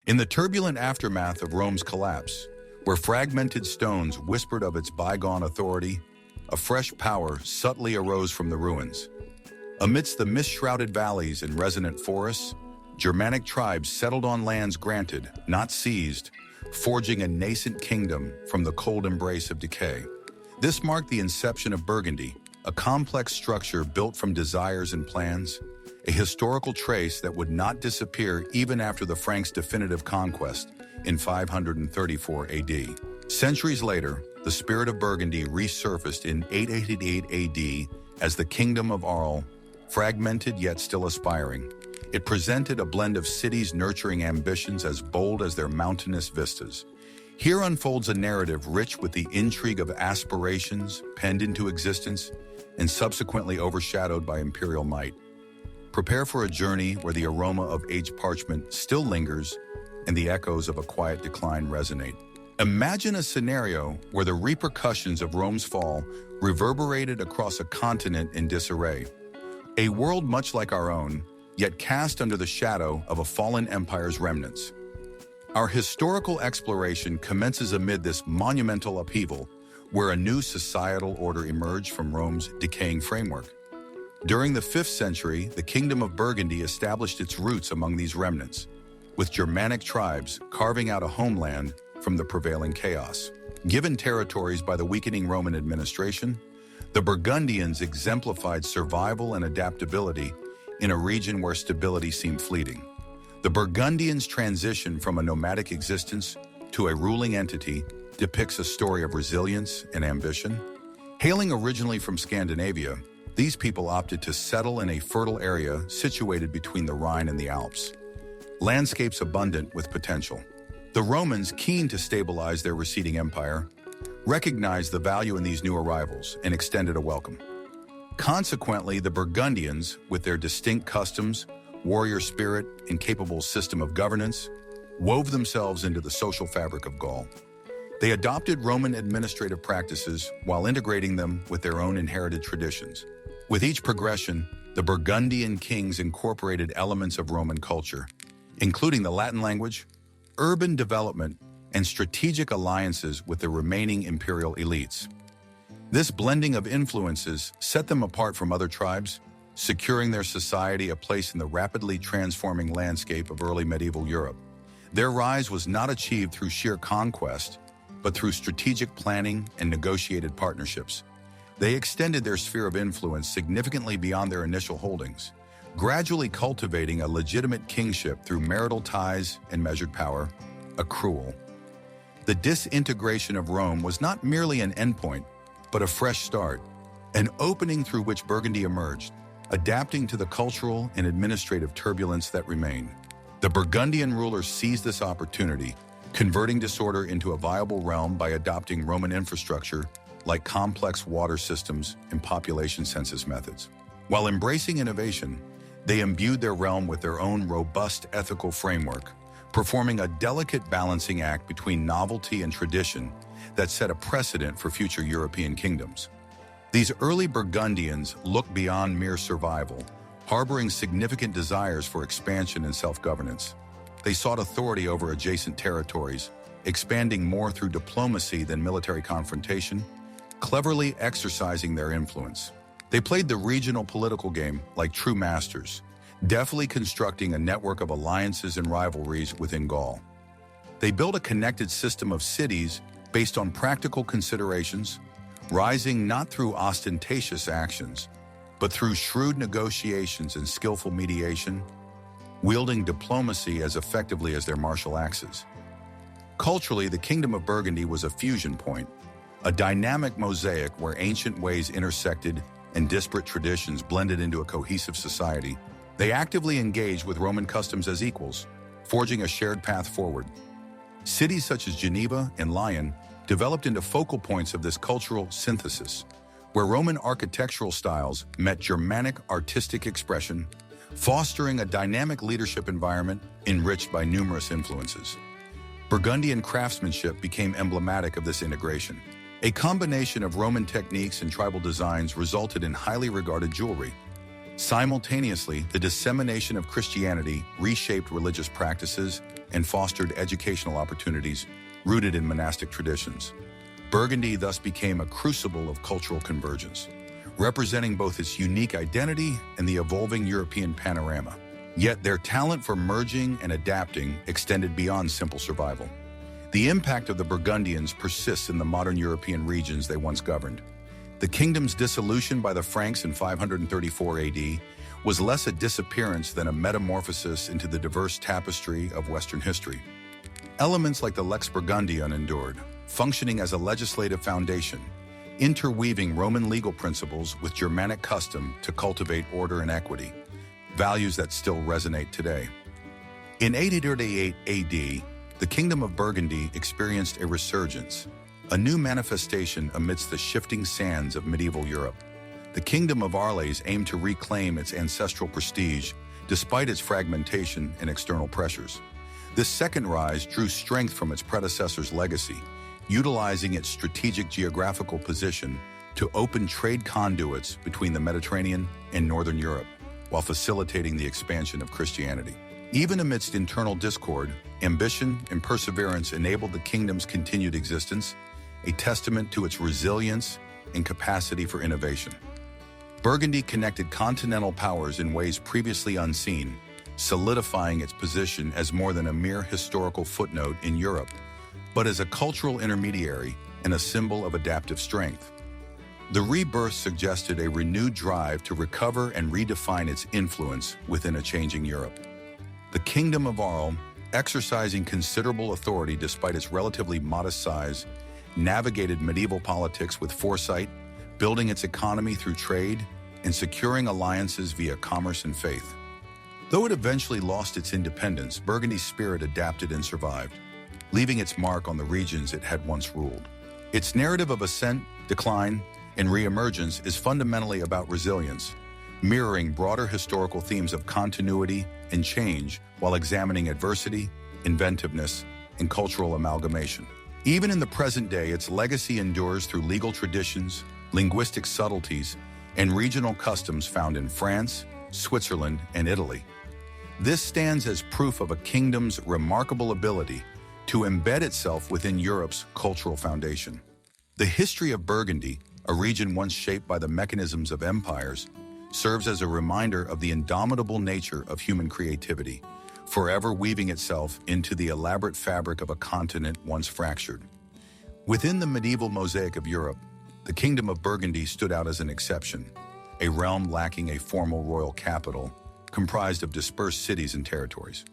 In the turbulent aftermath of Rome's collapse, where fragmented stones whispered of its bygone authority, a fresh power subtly arose from the ruins. Amidst the mist-shrouded valleys and resonant forests, Germanic tribes settled on lands granted, not seized, forging a nascent kingdom from the cold embrace of decay. This marked the inception of Burgundy, a complex structure built from desires and plans, a historical trace that would not disappear even after the Franks' definitive conquest in 534 AD. Centuries later, the spirit of Burgundy resurfaced in 888 AD as the Kingdom of Arles, fragmented yet still aspiring. It presented a blend of cities nurturing ambitions as bold as their mountainous vistas. Here unfolds a narrative rich with the intrigue of aspirations penned into existence and subsequently overshadowed by imperial might. Prepare for a journey where the aroma of aged parchment still lingers and the echoes of a quiet decline resonate. Imagine a scenario where the repercussions of Rome's fall reverberated across a continent in disarray. A world much like our own, yet cast under the shadow of a fallen empire's remnants. Our historical exploration commences amid this monumental upheaval, where a new societal order emerged from Rome's decaying framework. During the 5th century, the Kingdom of Burgundy established its roots among these remnants, with Germanic tribes carving out a homeland from the prevailing chaos. Given territories by the weakening Roman administration, the Burgundians exemplified survival and adaptability in a region where stability seemed fleeting. The Burgundians' transition from a nomadic existence to a ruling entity depicts a story of resilience and ambition. Hailing originally from Scandinavia, these people opted to settle in a fertile area situated between the Rhine and the Alps. Landscapes abundant with potential. The Romans, keen to stabilize their receding empire, recognized the value in these new arrivals and extended a welcome. Consequently, the Burgundians, with their distinct customs, warrior spirit, and capable system of governance, wove themselves into the social fabric of Gaul. They adopted Roman administrative practices while integrating them with their own inherited traditions. With each progression, the Burgundian kings incorporated elements of Roman culture, including the Latin language, urban development, and strategic alliances with the remaining imperial elites. This blending of influences set them apart from other tribes, securing their society a place in the rapidly transforming landscape of early medieval Europe. Their rise was not achieved through sheer conquest, but through strategic planning and negotiated partnerships. They extended their sphere of influence significantly beyond their initial holdings, gradually cultivating a legitimate kingship through marital ties and measured power, accrual. The disintegration of Rome was not merely an endpoint, but a fresh start, an opening through which Burgundy emerged, adapting to the cultural and administrative turbulence that remained. The Burgundian rulers seized this opportunity, converting disorder into a viable realm by adopting Roman infrastructure like complex water systems and population census methods. While embracing innovation, they imbued their realm with their own robust ethical framework, performing a delicate balancing act between novelty and tradition that set a precedent for future European kingdoms. These early Burgundians looked beyond mere survival, harboring significant desires for expansion and self-governance. They sought authority over adjacent territories, expanding more through diplomacy than military confrontation, cleverly exercising their influence. They played the regional political game like true masters, deftly constructing a network of alliances and rivalries within Gaul. They built a connected system of cities based on practical considerations, rising not through ostentatious actions, but through shrewd negotiations and skillful mediation, wielding diplomacy as effectively as their martial axes. Culturally, the Kingdom of Burgundy was a fusion point, a dynamic mosaic where ancient ways intersected and disparate traditions blended into a cohesive society. They actively engaged with Roman customs as equals, forging a shared path forward. Cities such as Geneva and Lyon developed into focal points of this cultural synthesis, where Roman architectural styles met Germanic artistic expression, fostering a dynamic leadership environment enriched by numerous influences. Burgundian craftsmanship became emblematic of this integration. A combination of Roman techniques and tribal designs resulted in highly regarded jewelry. Simultaneously, the dissemination of Christianity reshaped religious practices, and fostered educational opportunities rooted in monastic traditions. Burgundy thus became a crucible of cultural convergence, representing both its unique identity and the evolving European panorama. Yet their talent for merging and adapting extended beyond simple survival. The impact of the Burgundians persists in the modern European regions they once governed. The kingdom's dissolution by the Franks in 534 AD was less a disappearance than a metamorphosis into the diverse tapestry of Western history. Elements like the Lex Burgundium endured, functioning as a legislative foundation, interweaving Roman legal principles with Germanic custom to cultivate order and equity, values that still resonate today. In 838 AD, the Kingdom of Burgundy experienced a resurgence, a new manifestation amidst the shifting sands of medieval Europe. The Kingdom of Arles aimed to reclaim its ancestral prestige despite its fragmentation and external pressures. This second rise drew strength from its predecessor's legacy, utilizing its strategic geographical position to open trade conduits between the Mediterranean and Northern Europe, while facilitating the expansion of Christianity. Even amidst internal discord, ambition and perseverance enabled the kingdom's continued existence, a testament to its resilience and capacity for innovation. Burgundy connected continental powers in ways previously unseen, solidifying its position as more than a mere historical footnote in Europe, but as a cultural intermediary and a symbol of adaptive strength. The rebirth suggested a renewed drive to recover and redefine its influence within a changing Europe. The Kingdom of Arles, exercising considerable authority despite its relatively modest size, navigated medieval politics with foresight, building its economy through trade and securing alliances via commerce and faith. Though it eventually lost its independence, Burgundy's spirit adapted and survived, leaving its mark on the regions it had once ruled. Its narrative of ascent, decline, and re-emergence is fundamentally about resilience, mirroring broader historical themes of continuity and change while examining adversity, inventiveness, and cultural amalgamation. Even in the present day, its legacy endures through legal traditions, linguistic subtleties, and regional customs found in France, Switzerland, and Italy. This stands as proof of a kingdom's remarkable ability to embed itself within Europe's cultural foundation. The history of Burgundy, a region once shaped by the mechanisms of empires, serves as a reminder of the indomitable nature of human creativity, forever weaving itself into the elaborate fabric of a continent once fractured. Within the medieval mosaic of Europe, the Kingdom of Burgundy stood out as an exception, a realm lacking a formal royal capital, comprised of dispersed cities and territories.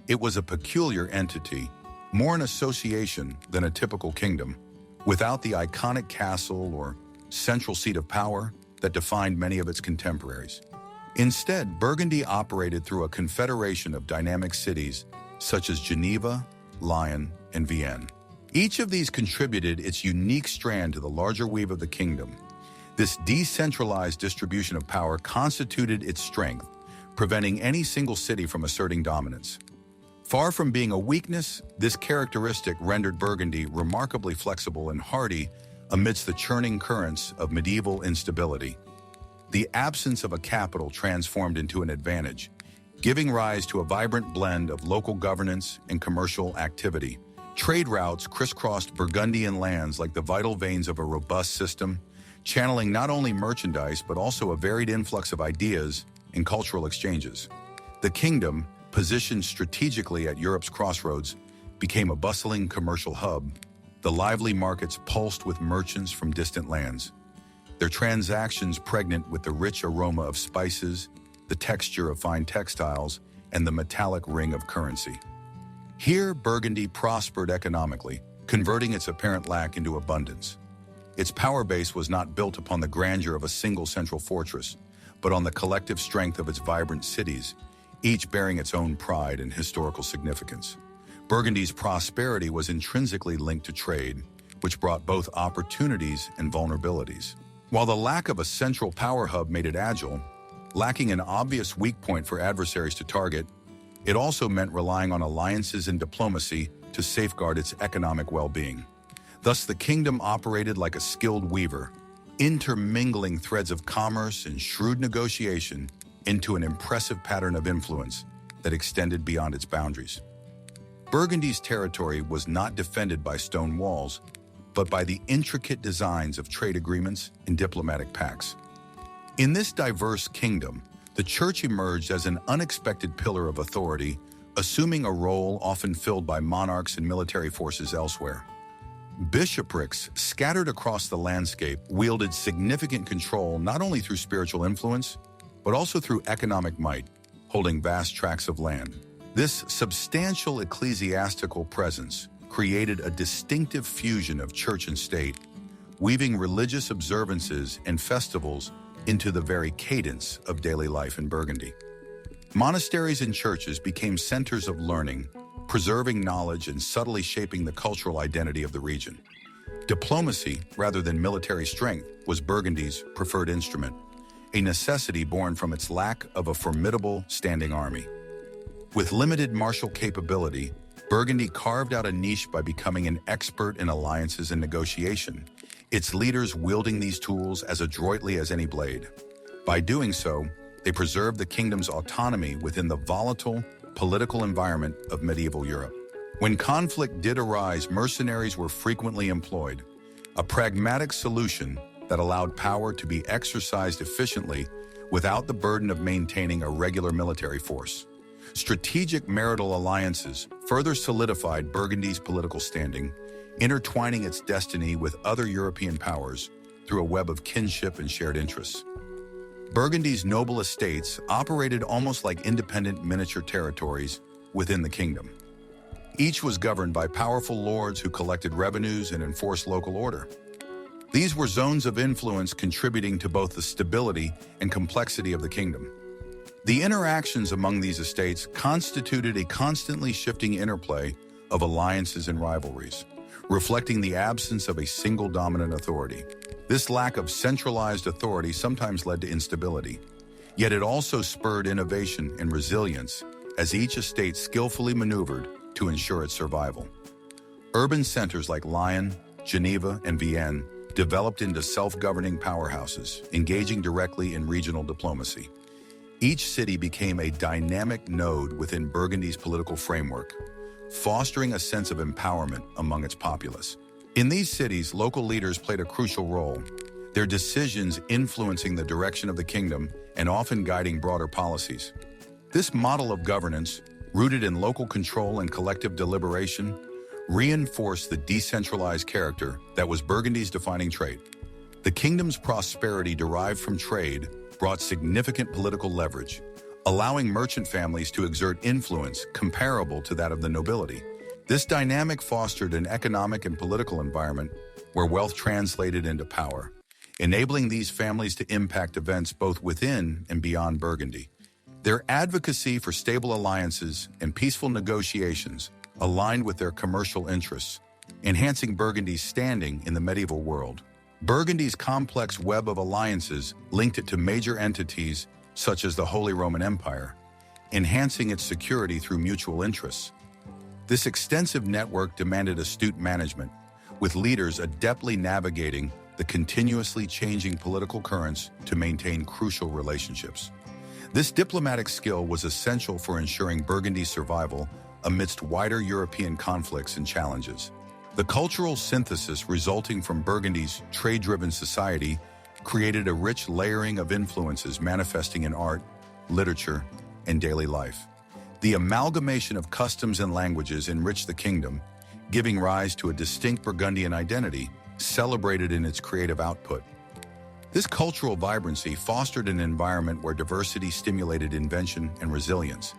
It was a peculiar entity, more an association than a typical kingdom, without the iconic castle or central seat of power that defined many of its contemporaries. Instead, Burgundy operated through a confederation of dynamic cities such as Geneva, Lyon, and Vienne. Each of these contributed its unique strand to the larger weave of the kingdom. This decentralized distribution of power constituted its strength, preventing any single city from asserting dominance. Far from being a weakness, this characteristic rendered Burgundy remarkably flexible and hardy amidst the churning currents of medieval instability. The absence of a capital transformed into an advantage, giving rise to a vibrant blend of local governance and commercial activity. Trade routes crisscrossed Burgundian lands like the vital veins of a robust system, channeling not only merchandise but also a varied influx of ideas and cultural exchanges. The kingdom, positioned strategically at Europe's crossroads, became a bustling commercial hub. The lively markets pulsed with merchants from distant lands, their transactions pregnant with the rich aroma of spices, the texture of fine textiles, and the metallic ring of currency. Here, Burgundy prospered economically, converting its apparent lack into abundance. Its power base was not built upon the grandeur of a single central fortress, but on the collective strength of its vibrant cities, each bearing its own pride and historical significance. Burgundy's prosperity was intrinsically linked to trade, which brought both opportunities and vulnerabilities. While the lack of a central power hub made it agile, lacking an obvious weak point for adversaries to target, it also meant relying on alliances and diplomacy to safeguard its economic well-being. Thus, the kingdom operated like a skilled weaver, intermingling threads of commerce and shrewd negotiation into an impressive pattern of influence that extended beyond its boundaries. Burgundy's territory was not defended by stone walls, but by the intricate designs of trade agreements and diplomatic pacts. In this diverse kingdom, the church emerged as an unexpected pillar of authority, assuming a role often filled by monarchs and military forces elsewhere. Bishoprics scattered across the landscape wielded significant control not only through spiritual influence, but also through economic might, holding vast tracts of land. This substantial ecclesiastical presence created a distinctive fusion of church and state, weaving religious observances and festivals into the very cadence of daily life in Burgundy. Monasteries and churches became centers of learning, preserving knowledge and subtly shaping the cultural identity of the region. Diplomacy, rather than military strength, was Burgundy's preferred instrument, a necessity born from its lack of a formidable standing army. With limited martial capability, Burgundy carved out a niche by becoming an expert in alliances and negotiation, its leaders wielding these tools as adroitly as any blade. By doing so, they preserved the kingdom's autonomy within the volatile, political environment of medieval Europe. When conflict did arise, mercenaries were frequently employed, a pragmatic solution that allowed power to be exercised efficiently without the burden of maintaining a regular military force. Strategic marital alliances further solidified Burgundy's political standing, intertwining its destiny with other European powers through a web of kinship and shared interests. Burgundy's noble estates operated almost like independent miniature territories within the kingdom. Each was governed by powerful lords who collected revenues and enforced local order. These were zones of influence contributing to both the stability and complexity of the kingdom. The interactions among these estates constituted a constantly shifting interplay of alliances and rivalries, reflecting the absence of a single dominant authority. This lack of centralized authority sometimes led to instability, yet it also spurred innovation and resilience as each estate skillfully maneuvered to ensure its survival. Urban centers like Lyon, Geneva, and Vienne developed into self-governing powerhouses, engaging directly in regional diplomacy. Each city became a dynamic node within Burgundy's political framework, fostering a sense of empowerment among its populace. In these cities, local leaders played a crucial role, their decisions influencing the direction of the kingdom and often guiding broader policies. This model of governance, rooted in local control and collective deliberation, reinforced the decentralized character that was Burgundy's defining trait. The kingdom's prosperity derived from trade brought significant political leverage, allowing merchant families to exert influence comparable to that of the nobility. This dynamic fostered an economic and political environment where wealth translated into power, enabling these families to impact events both within and beyond Burgundy. Their advocacy for stable alliances and peaceful negotiations aligned with their commercial interests, enhancing Burgundy's standing in the medieval world. Burgundy's complex web of alliances linked it to major entities such as the Holy Roman Empire, enhancing its security through mutual interests. This extensive network demanded astute management, with leaders adeptly navigating the continuously changing political currents to maintain crucial relationships. This diplomatic skill was essential for ensuring Burgundy's survival amidst wider European conflicts and challenges. The cultural synthesis resulting from Burgundy's trade-driven society created a rich layering of influences manifesting in art, literature, and daily life. The amalgamation of customs and languages enriched the kingdom, giving rise to a distinct Burgundian identity, celebrated in its creative output. This cultural vibrancy fostered an environment where diversity stimulated invention and resilience,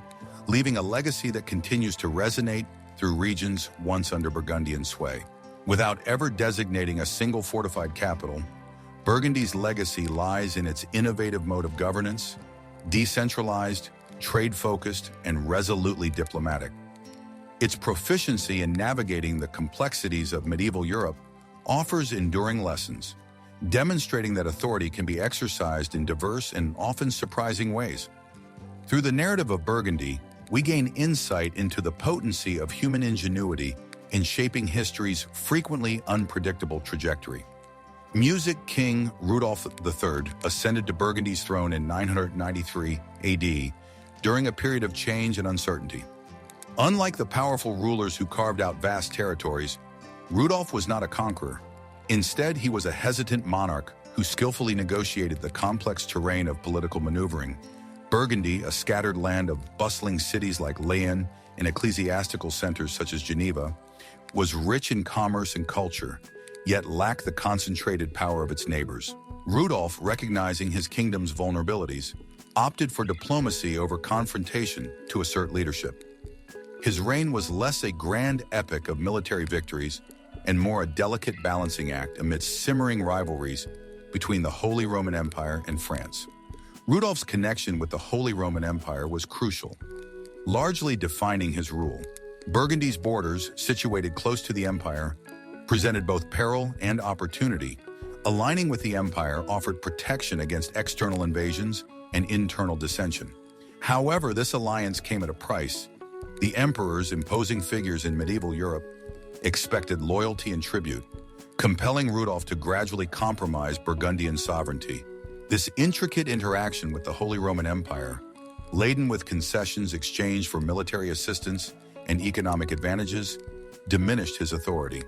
leaving a legacy that continues to resonate through regions once under Burgundian sway. Without ever designating a single fortified capital, Burgundy's legacy lies in its innovative mode of governance, decentralized, trade-focused, and resolutely diplomatic. Its proficiency in navigating the complexities of medieval Europe offers enduring lessons, demonstrating that authority can be exercised in diverse and often surprising ways. Through the narrative of Burgundy, we gain insight into the potency of human ingenuity in shaping history's frequently unpredictable trajectory. Music king Rudolf III ascended to Burgundy's throne in 993 AD during a period of change and uncertainty. Unlike the powerful rulers who carved out vast territories, Rudolf was not a conqueror. Instead, he was a hesitant monarch who skillfully negotiated the complex terrain of political maneuvering. Burgundy, a scattered land of bustling cities like Lyon and ecclesiastical centers such as Geneva, was rich in commerce and culture, yet lacked the concentrated power of its neighbors. Rudolf, recognizing his kingdom's vulnerabilities, opted for diplomacy over confrontation to assert leadership. His reign was less a grand epic of military victories and more a delicate balancing act amidst simmering rivalries between the Holy Roman Empire and France. Rudolf's connection with the Holy Roman Empire was crucial, largely defining his rule. Burgundy's borders, situated close to the empire, presented both peril and opportunity. Aligning with the empire offered protection against external invasions and internal dissension. However, this alliance came at a price. The emperors, imposing figures in medieval Europe, expected loyalty and tribute, compelling Rudolf to gradually compromise Burgundian sovereignty. This intricate interaction with the Holy Roman Empire, laden with concessions exchanged for military assistance and economic advantages, diminished his authority.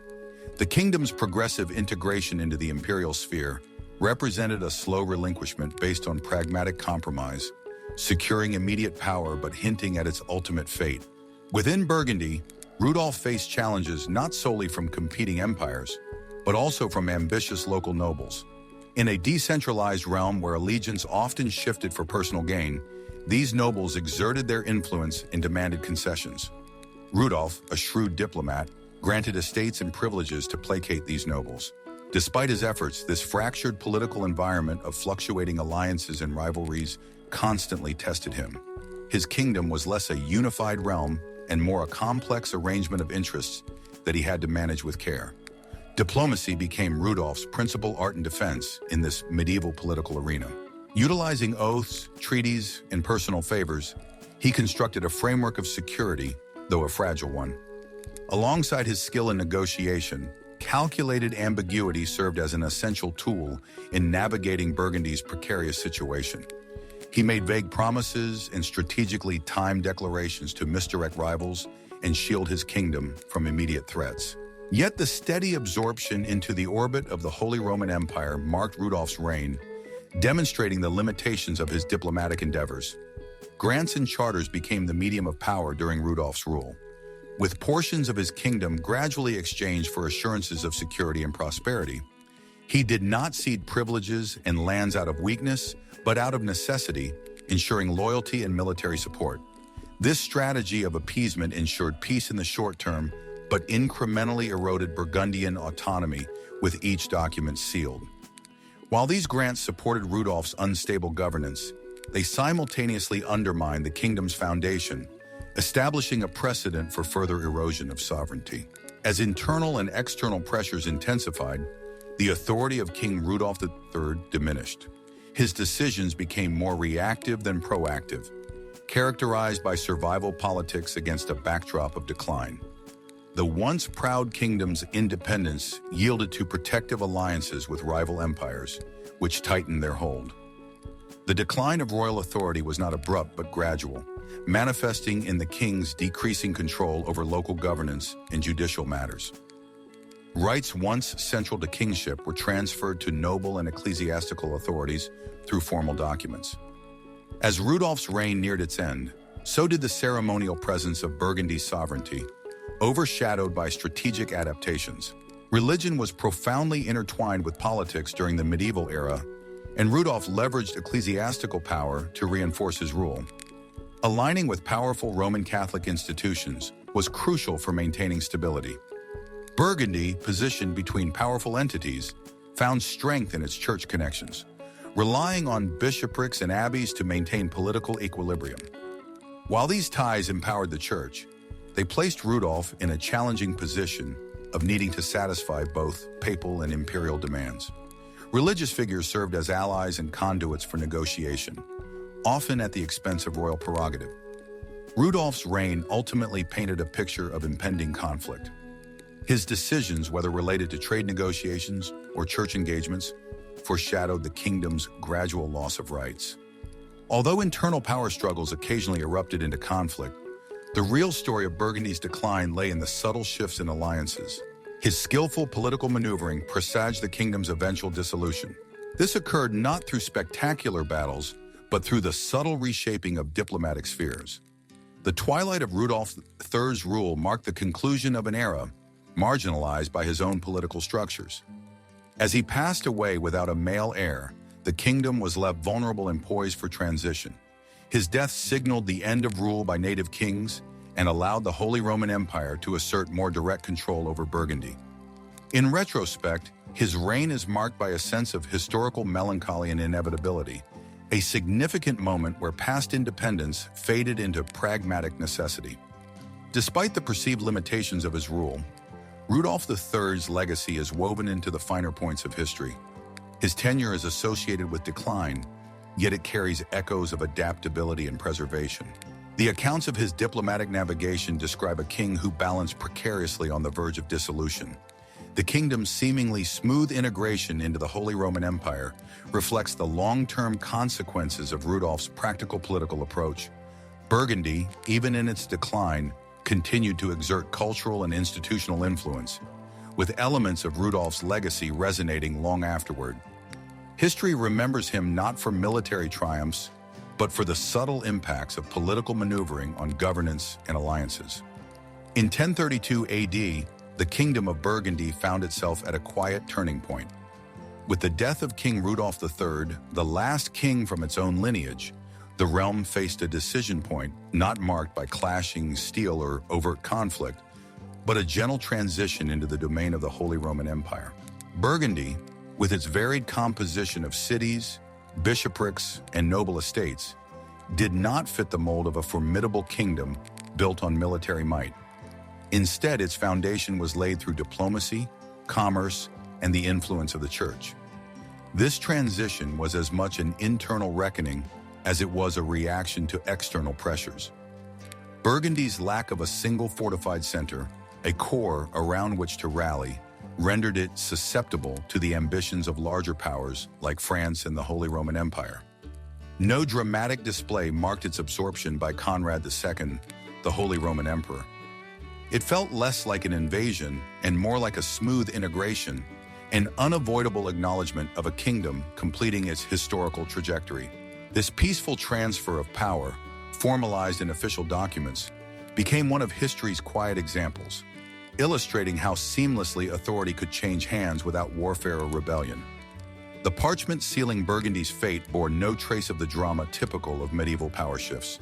The kingdom's progressive integration into the imperial sphere represented a slow relinquishment based on pragmatic compromise, securing immediate power but hinting at its ultimate fate. Within Burgundy, Rudolf faced challenges not solely from competing empires, but also from ambitious local nobles. In a decentralized realm where allegiance often shifted for personal gain, these nobles exerted their influence and demanded concessions. Rudolf, a shrewd diplomat, granted estates and privileges to placate these nobles. Despite his efforts, this fractured political environment of fluctuating alliances and rivalries constantly tested him. His kingdom was less a unified realm and more a complex arrangement of interests that he had to manage with care. Diplomacy became Rudolf's principal art and defense in this medieval political arena. Utilizing oaths, treaties, and personal favors, he constructed a framework of security, though a fragile one. Alongside his skill in negotiation, calculated ambiguity served as an essential tool in navigating Burgundy's precarious situation. He made vague promises and strategically timed declarations to misdirect rivals and shield his kingdom from immediate threats. Yet the steady absorption into the orbit of the Holy Roman Empire marked Rudolf's reign, demonstrating the limitations of his diplomatic endeavors. Grants and charters became the medium of power during Rudolf's rule, with portions of his kingdom gradually exchanged for assurances of security and prosperity. He did not cede privileges and lands out of weakness, but out of necessity, ensuring loyalty and military support. This strategy of appeasement ensured peace in the short term, but incrementally eroded Burgundian autonomy with each document sealed. While these grants supported Rudolf's unstable governance, they simultaneously undermined the kingdom's foundation, establishing a precedent for further erosion of sovereignty. As internal and external pressures intensified, the authority of King Rudolf III diminished. His decisions became more reactive than proactive, characterized by survival politics against a backdrop of decline. The once proud kingdom's independence yielded to protective alliances with rival empires, which tightened their hold. The decline of royal authority was not abrupt but gradual, manifesting in the king's decreasing control over local governance and judicial matters. Rights once central to kingship were transferred to noble and ecclesiastical authorities through formal documents. As Rudolf's reign neared its end, so did the ceremonial presence of Burgundy's sovereignty, overshadowed by strategic adaptations. Religion was profoundly intertwined with politics during the medieval era, and Rudolf leveraged ecclesiastical power to reinforce his rule. Aligning with powerful Roman Catholic institutions was crucial for maintaining stability. Burgundy, positioned between powerful entities, found strength in its church connections, relying on bishoprics and abbeys to maintain political equilibrium. While these ties empowered the church, they placed Rudolf in a challenging position of needing to satisfy both papal and imperial demands. Religious figures served as allies and conduits for negotiation, often at the expense of royal prerogative. Rudolf's reign ultimately painted a picture of impending conflict. His decisions, whether related to trade negotiations or church engagements, foreshadowed the kingdom's gradual loss of rights. Although internal power struggles occasionally erupted into conflict, The real story of Burgundy's decline lay in the subtle shifts in alliances. His skillful political maneuvering presaged the kingdom's eventual dissolution. This occurred not through spectacular battles, but through the subtle reshaping of diplomatic spheres. The twilight of Rudolf III's rule marked the conclusion of an era marginalized by his own political structures. As he passed away without a male heir, the kingdom was left vulnerable and poised for transition. His death signaled the end of rule by native kings and allowed the Holy Roman Empire to assert more direct control over Burgundy. In retrospect, his reign is marked by a sense of historical melancholy and inevitability, a significant moment where past independence faded into pragmatic necessity. Despite the perceived limitations of his rule, Rudolf III's legacy is woven into the finer points of history. His tenure is associated with decline, yet it carries echoes of adaptability and preservation. The accounts of his diplomatic navigation describe a king who balanced precariously on the verge of dissolution. The kingdom's seemingly smooth integration into the Holy Roman Empire reflects the long-term consequences of Rudolf's practical political approach. Burgundy, even in its decline, continued to exert cultural and institutional influence, with elements of Rudolf's legacy resonating long afterward. History remembers him not for military triumphs, but for the subtle impacts of political maneuvering on governance and alliances. In 1032 AD, the Kingdom of Burgundy found itself at a quiet turning point. With the death of King Rudolf III, the last king from its own lineage, the realm faced a decision point not marked by clashing steel or overt conflict, but a gentle transition into the domain of the Holy Roman Empire. Burgundy, with its varied composition of cities, bishoprics, and noble estates, did not fit the mold of a formidable kingdom built on military might. Instead, its foundation was laid through diplomacy, commerce, and the influence of the church. This transition was as much an internal reckoning as it was a reaction to external pressures. Burgundy's lack of a single fortified center, a core around which to rally, rendered it susceptible to the ambitions of larger powers like France and the Holy Roman Empire. No dramatic display marked its absorption by Conrad II, the Holy Roman Emperor. It felt less like an invasion and more like a smooth integration, an unavoidable acknowledgement of a kingdom completing its historical trajectory. This peaceful transfer of power, formalized in official documents, became one of history's quiet examples, illustrating how seamlessly authority could change hands without warfare or rebellion. The parchment sealing Burgundy's fate bore no trace of the drama typical of medieval power shifts.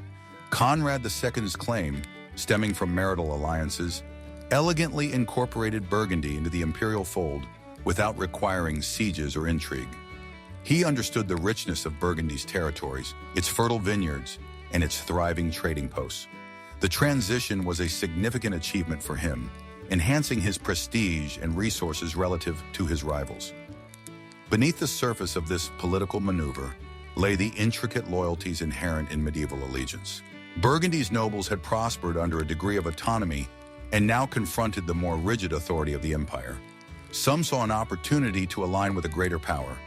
Conrad II's claim, stemming from marital alliances, elegantly incorporated Burgundy into the imperial fold without requiring sieges or intrigue. He understood the richness of Burgundy's territories, its fertile vineyards, and its thriving trading posts. The transition was a significant achievement for him, enhancing his prestige and resources relative to his rivals. Beneath the surface of this political maneuver lay the intricate loyalties inherent in medieval allegiance. Burgundy's nobles had prospered under a degree of autonomy and now confronted the more rigid authority of the empire. Some saw an opportunity to align with a greater power.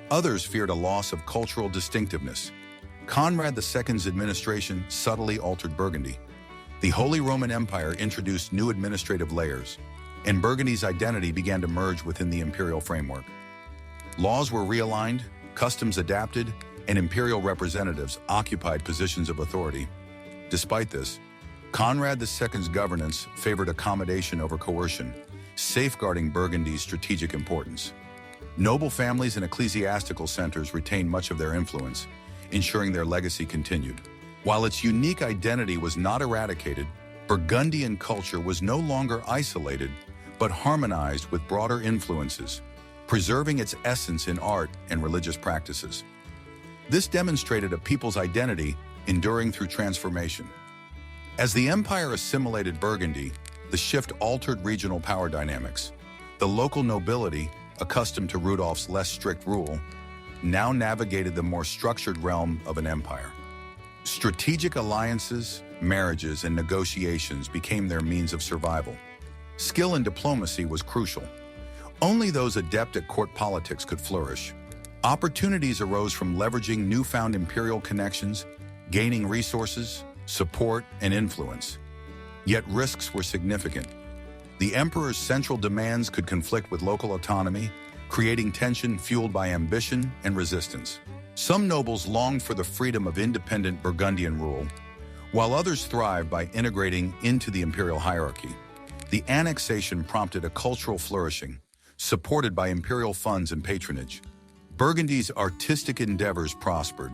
Others feared a loss of cultural distinctiveness. Conrad II's administration subtly altered Burgundy. The Holy Roman Empire introduced new administrative layers, and Burgundy's identity began to merge within the imperial framework. Laws were realigned, customs adapted, and imperial representatives occupied positions of authority. Despite this, Conrad II's governance favored accommodation over coercion, safeguarding Burgundy's strategic importance. Noble families and ecclesiastical centers retained much of their influence, ensuring their legacy continued. While its unique identity was not eradicated, Burgundian culture was no longer isolated, but harmonized with broader influences, preserving its essence in art and religious practices. This demonstrated a people's identity enduring through transformation. As the empire assimilated Burgundy, the shift altered regional power dynamics. The local nobility, accustomed to Rudolf's less strict rule, now navigated the more structured realm of an empire. Strategic alliances, marriages, and negotiations became their means of survival. Skill in diplomacy was crucial. Only those adept at court politics could flourish. Opportunities arose from leveraging newfound imperial connections, gaining resources, support, and influence. Yet risks were significant. The emperor's central demands could conflict with local autonomy, creating tension fueled by ambition and resistance. Some nobles longed for the freedom of independent Burgundian rule, while others thrived by integrating into the imperial hierarchy. The annexation prompted a cultural flourishing, supported by imperial funds and patronage. Burgundy's artistic endeavors prospered.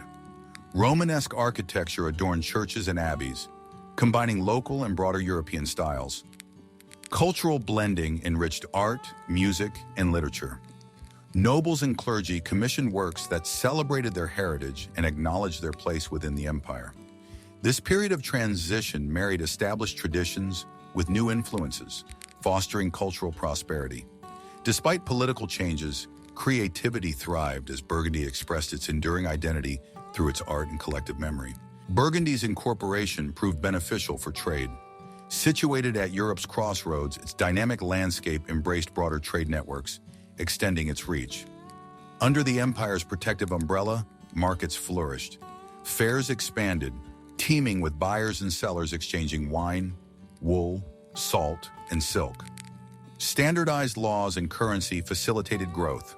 Romanesque architecture adorned churches and abbeys, combining local and broader European styles. Cultural blending enriched art, music, and literature. Nobles and clergy commissioned works that celebrated their heritage and acknowledged their place within the empire. This period of transition married established traditions with new influences, fostering cultural prosperity. Despite political changes, creativity thrived as Burgundy expressed its enduring identity through its art and collective memory. Burgundy's incorporation proved beneficial for trade. Situated at Europe's crossroads, its dynamic landscape embraced broader trade networks, extending its reach. Under the empire's protective umbrella, markets flourished. Fairs expanded, teeming with buyers and sellers exchanging wine, wool, salt, and silk. Standardized laws and currency facilitated growth,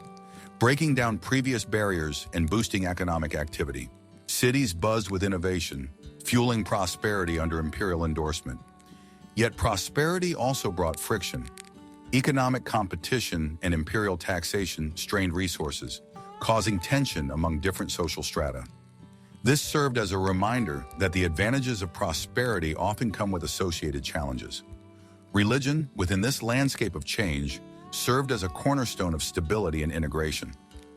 breaking down previous barriers and boosting economic activity. Cities buzzed with innovation, fueling prosperity under imperial endorsement. Yet prosperity also brought friction. Economic competition and imperial taxation strained resources, causing tension among different social strata. This served as a reminder that the advantages of prosperity often come with associated challenges. Religion, within this landscape of change, served as a cornerstone of stability and integration.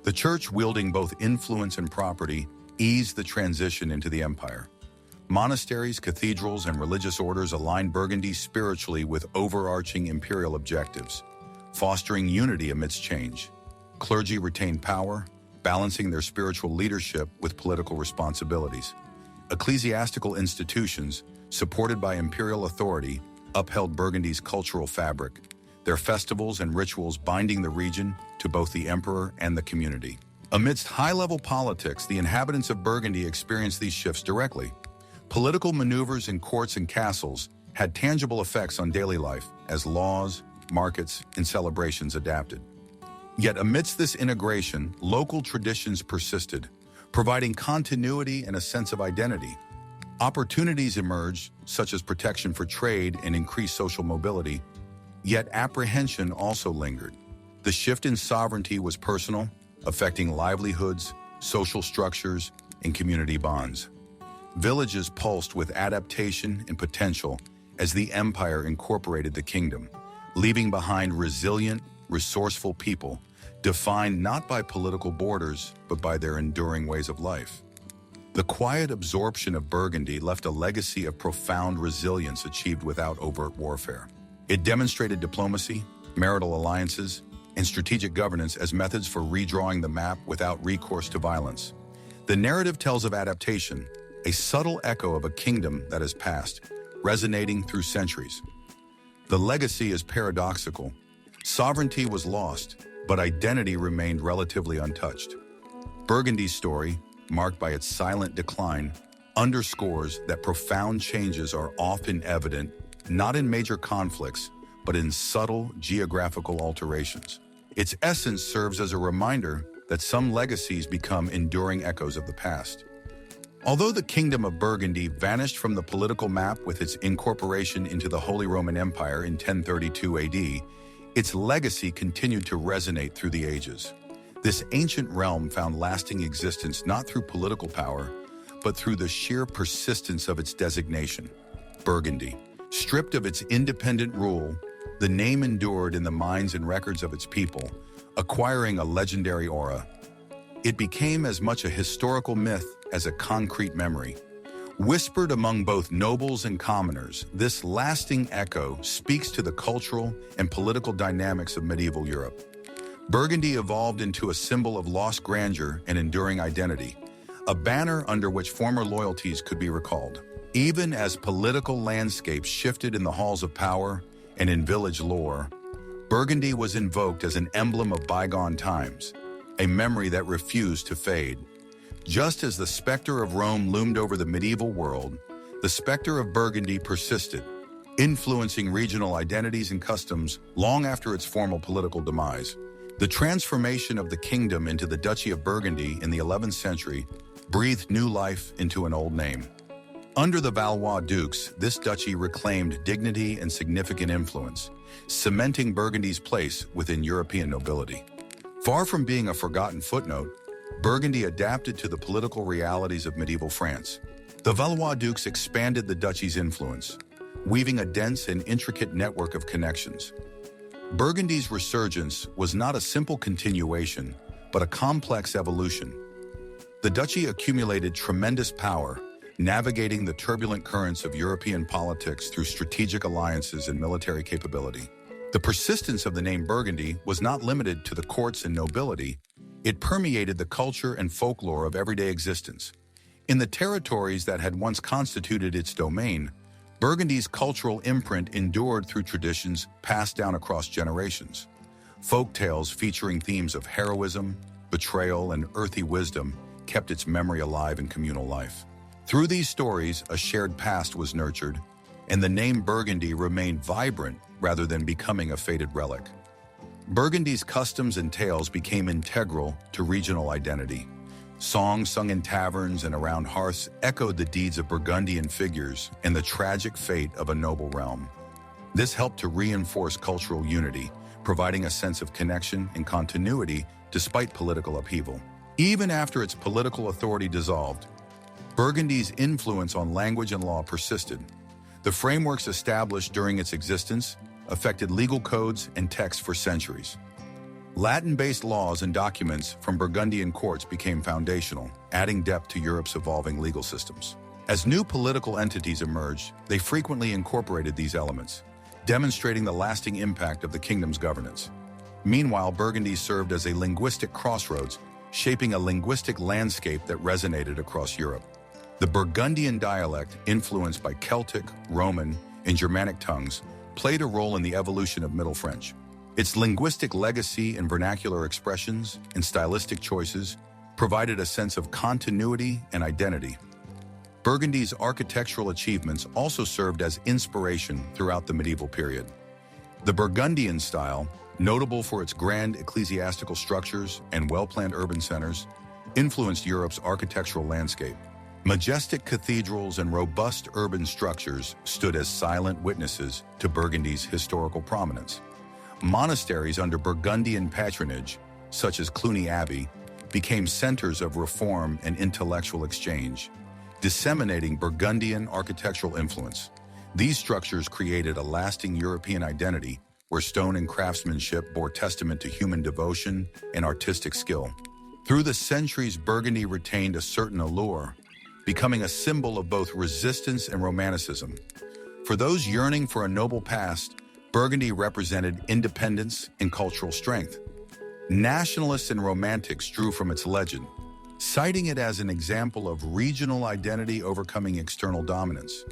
The church, wielding both influence and property, eased the transition into the empire. Monasteries, cathedrals, and religious orders aligned Burgundy spiritually with overarching imperial objectives, fostering unity amidst change. Clergy retained power, balancing their spiritual leadership with political responsibilities. Ecclesiastical institutions, supported by imperial authority, upheld Burgundy's cultural fabric, their festivals and rituals binding the region to both the emperor and the community. Amidst high-level politics, the inhabitants of Burgundy experienced these shifts directly. Political maneuvers in courts and castles had tangible effects on daily life as laws, markets, and celebrations adapted. Yet amidst this integration, local traditions persisted, providing continuity and a sense of identity. Opportunities emerged, such as protection for trade and increased social mobility, yet apprehension also lingered. The shift in sovereignty was personal, affecting livelihoods, social structures, and community bonds. Villages pulsed with adaptation and potential as the empire incorporated the kingdom, leaving behind resilient, resourceful people, defined not by political borders, but by their enduring ways of life. The quiet absorption of Burgundy left a legacy of profound resilience achieved without overt warfare. It demonstrated diplomacy, marital alliances, and strategic governance as methods for redrawing the map without recourse to violence. The narrative tells of adaptation, a subtle echo of a kingdom that has passed, resonating through centuries. The legacy is paradoxical. Sovereignty was lost, but identity remained relatively untouched. Burgundy's story, marked by its silent decline, underscores that profound changes are often evident not in major conflicts, but in subtle geographical alterations. Its essence serves as a reminder that some legacies become enduring echoes of the past. Although the Kingdom of Burgundy vanished from the political map with its incorporation into the Holy Roman Empire in 1032 AD, its legacy continued to resonate through the ages. This ancient realm found lasting existence not through political power, but through the sheer persistence of its designation, Burgundy. Stripped of its independent rule, the name endured in the minds and records of its people, acquiring a legendary aura. It became as much a historical myth as a concrete memory. Whispered among both nobles and commoners, this lasting echo speaks to the cultural and political dynamics of medieval Europe. Burgundy evolved into a symbol of lost grandeur and enduring identity, a banner under which former loyalties could be recalled. Even as political landscapes shifted in the halls of power and in village lore, Burgundy was invoked as an emblem of bygone times, a memory that refused to fade. Just as the specter of Rome loomed over the medieval world, the specter of Burgundy persisted, influencing regional identities and customs long after its formal political demise. The transformation of the kingdom into the Duchy of Burgundy in the 11th century breathed new life into an old name. Under the Valois dukes, this duchy reclaimed dignity and significant influence, cementing Burgundy's place within European nobility. Far from being a forgotten footnote, Burgundy adapted to the political realities of medieval France. The Valois dukes expanded the duchy's influence, weaving a dense and intricate network of connections. Burgundy's resurgence was not a simple continuation, but a complex evolution. The duchy accumulated tremendous power, navigating the turbulent currents of European politics through strategic alliances and military capability. The persistence of the name Burgundy was not limited to the courts and nobility. It permeated the culture and folklore of everyday existence. In the territories that had once constituted its domain, Burgundy's cultural imprint endured through traditions passed down across generations. Folk tales featuring themes of heroism, betrayal, and earthy wisdom kept its memory alive in communal life. Through these stories, a shared past was nurtured, and the name Burgundy remained vibrant rather than becoming a faded relic. Burgundy's customs and tales became integral to regional identity. Songs sung in taverns and around hearths echoed the deeds of Burgundian figures and the tragic fate of a noble realm. This helped to reinforce cultural unity, providing a sense of connection and continuity despite political upheaval. Even after its political authority dissolved, Burgundy's influence on language and law persisted. The frameworks established during its existence affected legal codes and texts for centuries. Latin-based laws and documents from Burgundian courts became foundational, adding depth to Europe's evolving legal systems. As new political entities emerged, they frequently incorporated these elements, demonstrating the lasting impact of the kingdom's governance. Meanwhile, Burgundy served as a linguistic crossroads, shaping a linguistic landscape that resonated across Europe. The Burgundian dialect, influenced by Celtic, Roman, and Germanic tongues, played a role in the evolution of Middle French. Its linguistic legacy and vernacular expressions and stylistic choices provided a sense of continuity and identity. Burgundy's architectural achievements also served as inspiration throughout the medieval period. The Burgundian style, notable for its grand ecclesiastical structures and well-planned urban centers, influenced Europe's architectural landscape. Majestic cathedrals and robust urban structures stood as silent witnesses to Burgundy's historical prominence. Monasteries under Burgundian patronage, such as Cluny Abbey, became centers of reform and intellectual exchange, disseminating Burgundian architectural influence. These structures created a lasting European identity where stone and craftsmanship bore testament to human devotion and artistic skill. Through the centuries, Burgundy retained a certain allure, becoming a symbol of both resistance and romanticism. For those yearning for a noble past, Burgundy represented independence and cultural strength. Nationalists and romantics drew from its legend, citing it as an example of regional identity overcoming external dominance.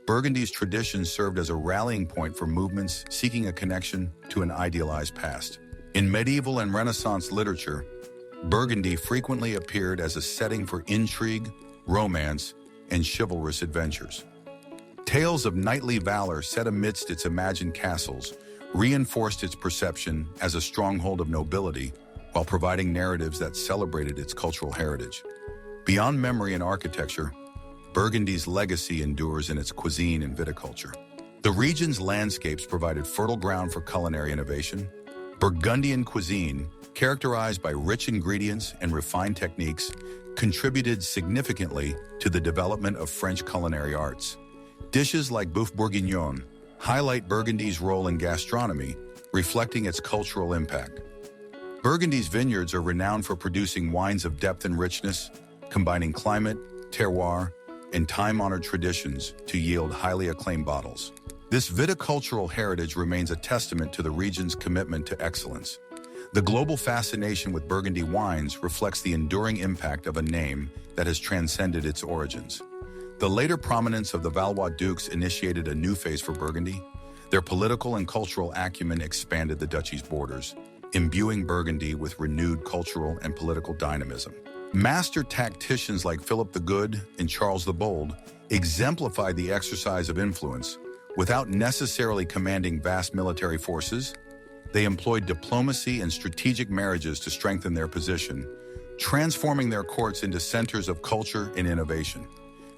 Burgundy's traditions served as a rallying point for movements seeking a connection to an idealized past. In medieval and Renaissance literature, Burgundy frequently appeared as a setting for intrigue, romance, and chivalrous adventures. Tales of knightly valor set amidst its imagined castles reinforced its perception as a stronghold of nobility while providing narratives that celebrated its cultural heritage. Beyond memory and architecture, Burgundy's legacy endures in its cuisine and viticulture. The region's landscapes provided fertile ground for culinary innovation. Burgundian cuisine, characterized by rich ingredients and refined techniques, contributed significantly to the development of French culinary arts. Dishes like boeuf bourguignon highlight Burgundy's role in gastronomy, reflecting its cultural impact. Burgundy's vineyards are renowned for producing wines of depth and richness, combining climate, terroir, and time-honored traditions to yield highly acclaimed bottles. This viticultural heritage remains a testament to the region's commitment to excellence. The global fascination with Burgundy wines reflects the enduring impact of a name that has transcended its origins. The later prominence of the Valois dukes initiated a new phase for Burgundy. Their political and cultural acumen expanded the duchy's borders, imbuing Burgundy with renewed cultural and political dynamism. Master tacticians like Philip the Good and Charles the Bold exemplified the exercise of influence, Without necessarily commanding vast military forces, they employed diplomacy and strategic marriages to strengthen their position, transforming their courts into centers of culture and innovation.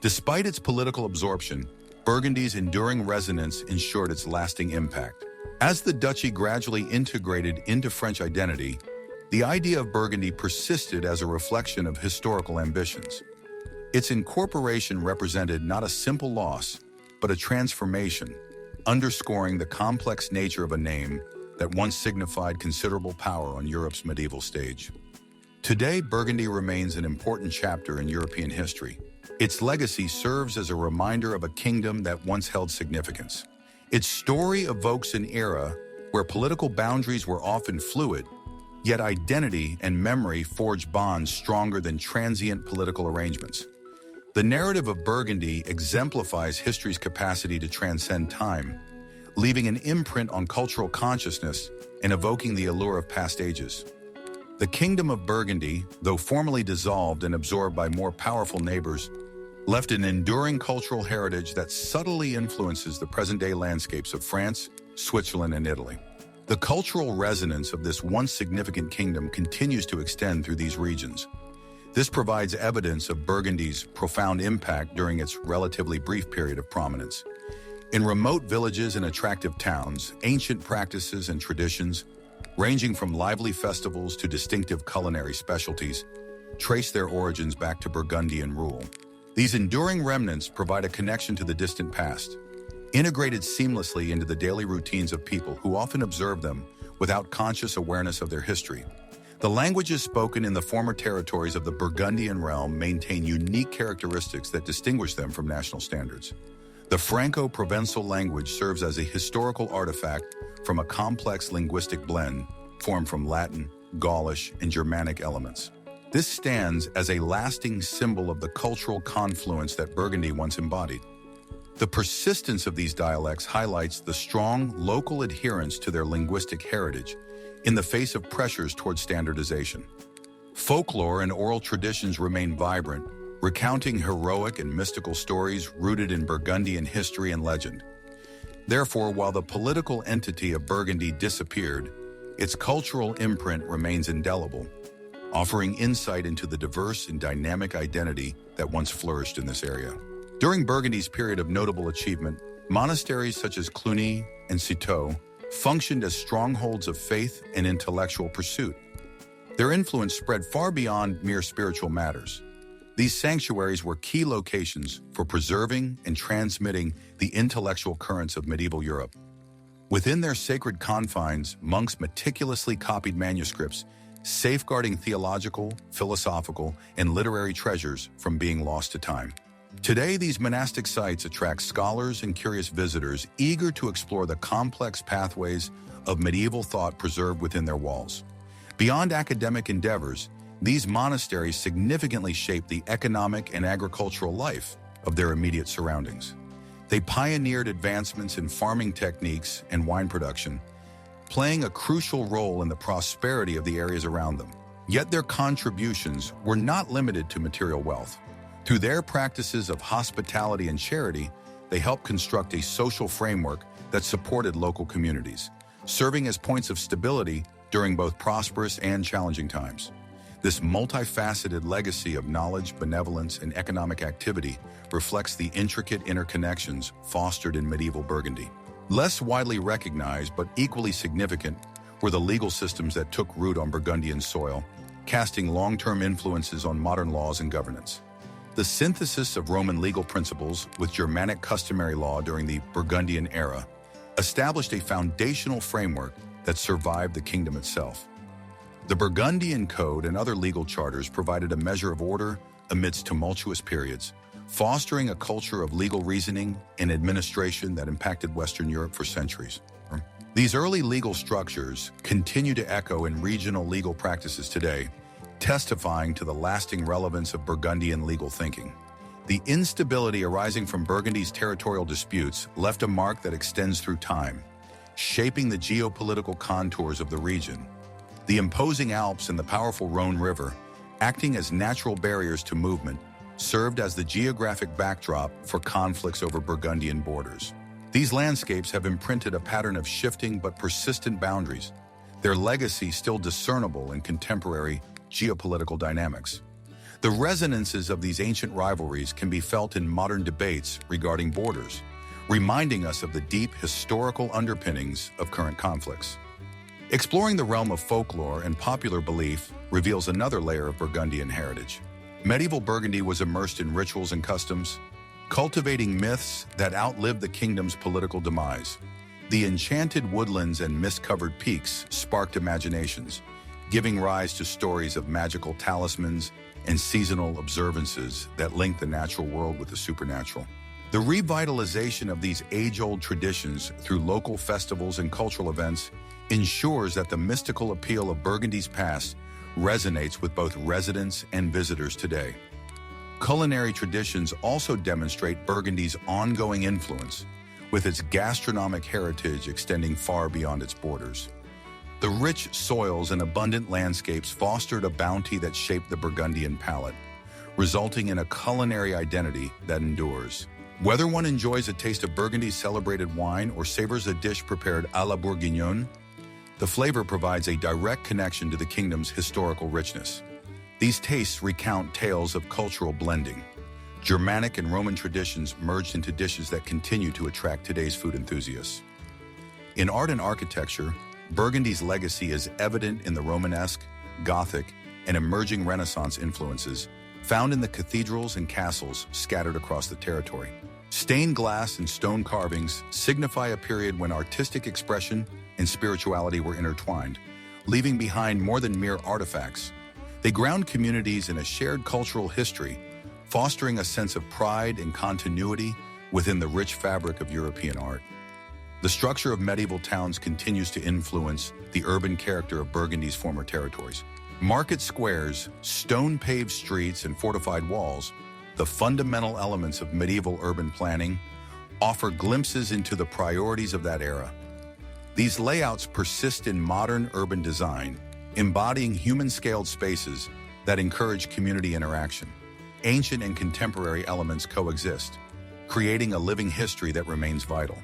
Despite its political absorption, Burgundy's enduring resonance ensured its lasting impact. As the duchy gradually integrated into French identity, the idea of Burgundy persisted as a reflection of historical ambitions. Its incorporation represented not a simple loss, but a transformation, underscoring the complex nature of a name that once signified considerable power on Europe's medieval stage. Today, Burgundy remains an important chapter in European history. Its legacy serves as a reminder of a kingdom that once held significance. Its story evokes an era where political boundaries were often fluid, yet identity and memory forged bonds stronger than transient political arrangements. The narrative of Burgundy exemplifies history's capacity to transcend time, leaving an imprint on cultural consciousness and evoking the allure of past ages. The Kingdom of Burgundy, though formally dissolved and absorbed by more powerful neighbors, left an enduring cultural heritage that subtly influences the present-day landscapes of France, Switzerland, and Italy. The cultural resonance of this once significant kingdom continues to extend through these regions. This provides evidence of Burgundy's profound impact during its relatively brief period of prominence. In remote villages and attractive towns, ancient practices and traditions, ranging from lively festivals to distinctive culinary specialties, trace their origins back to Burgundian rule. These enduring remnants provide a connection to the distant past, integrated seamlessly into the daily routines of people who often observe them without conscious awareness of their history. The languages spoken in the former territories of the Burgundian realm maintain unique characteristics that distinguish them from national standards. The Franco-Provençal language serves as a historical artifact from a complex linguistic blend formed from Latin, Gaulish, and Germanic elements. This stands as a lasting symbol of the cultural confluence that Burgundy once embodied. The persistence of these dialects highlights the strong local adherence to their linguistic heritage in the face of pressures towards standardization. Folklore and oral traditions remain vibrant, recounting heroic and mystical stories rooted in Burgundian history and legend. Therefore, while the political entity of Burgundy disappeared, its cultural imprint remains indelible, offering insight into the diverse and dynamic identity that once flourished in this area. During Burgundy's period of notable achievement, monasteries such as Cluny and Citeaux functioned as strongholds of faith and intellectual pursuit. Their influence spread far beyond mere spiritual matters. These sanctuaries were key locations for preserving and transmitting the intellectual currents of medieval Europe. Within their sacred confines, monks meticulously copied manuscripts, safeguarding theological, philosophical, and literary treasures from being lost to time. Today, these monastic sites attract scholars and curious visitors eager to explore the complex pathways of medieval thought preserved within their walls. Beyond academic endeavors, these monasteries significantly shape the economic and agricultural life of their immediate surroundings. They pioneered advancements in farming techniques and wine production, playing a crucial role in the prosperity of the areas around them. Yet their contributions were not limited to material wealth. Through their practices of hospitality and charity, they helped construct a social framework that supported local communities, serving as points of stability during both prosperous and challenging times. This multifaceted legacy of knowledge, benevolence, and economic activity reflects the intricate interconnections fostered in medieval Burgundy. Less widely recognized but equally significant were the legal systems that took root on Burgundian soil, casting long-term influences on modern laws and governance. The synthesis of Roman legal principles with Germanic customary law during the Burgundian era established a foundational framework that survived the kingdom itself. The Burgundian Code and other legal charters provided a measure of order amidst tumultuous periods, fostering a culture of legal reasoning and administration that impacted Western Europe for centuries. These early legal structures continue to echo in regional legal practices today, testifying to the lasting relevance of Burgundian legal thinking. The instability arising from Burgundy's territorial disputes left a mark that extends through time, shaping the geopolitical contours of the region. The imposing Alps and the powerful Rhone River, acting as natural barriers to movement, served as the geographic backdrop for conflicts over Burgundian borders. These landscapes have imprinted a pattern of shifting but persistent boundaries, their legacy still discernible in contemporary geopolitical dynamics. The resonances of these ancient rivalries can be felt in modern debates regarding borders, reminding us of the deep historical underpinnings of current conflicts. Exploring the realm of folklore and popular belief reveals another layer of Burgundian heritage. Medieval Burgundy was immersed in rituals and customs, cultivating myths that outlived the kingdom's political demise. The enchanted woodlands and mist-covered peaks sparked imaginations, giving rise to stories of magical talismans and seasonal observances that link the natural world with the supernatural. The revitalization of these age-old traditions through local festivals and cultural events ensures that the mystical appeal of Burgundy's past resonates with both residents and visitors today. Culinary traditions also demonstrate Burgundy's ongoing influence, with its gastronomic heritage extending far beyond its borders. The rich soils and abundant landscapes fostered a bounty that shaped the Burgundian palate, resulting in a culinary identity that endures. Whether one enjoys a taste of Burgundy's celebrated wine or savors a dish prepared à la bourguignonne, the flavor provides a direct connection to the kingdom's historical richness. These tastes recount tales of cultural blending. Germanic and Roman traditions merged into dishes that continue to attract today's food enthusiasts. In art and architecture, Burgundy's legacy is evident in the Romanesque, Gothic, and emerging Renaissance influences found in the cathedrals and castles scattered across the territory. Stained glass and stone carvings signify a period when artistic expression and spirituality were intertwined, leaving behind more than mere artifacts. They ground communities in a shared cultural history, fostering a sense of pride and continuity within the rich fabric of European art. The structure of medieval towns continues to influence the urban character of Burgundy's former territories. Market squares, stone-paved streets, and fortified walls, the fundamental elements of medieval urban planning, offer glimpses into the priorities of that era. These layouts persist in modern urban design, embodying human-scaled spaces that encourage community interaction. Ancient and contemporary elements coexist, creating a living history that remains vital.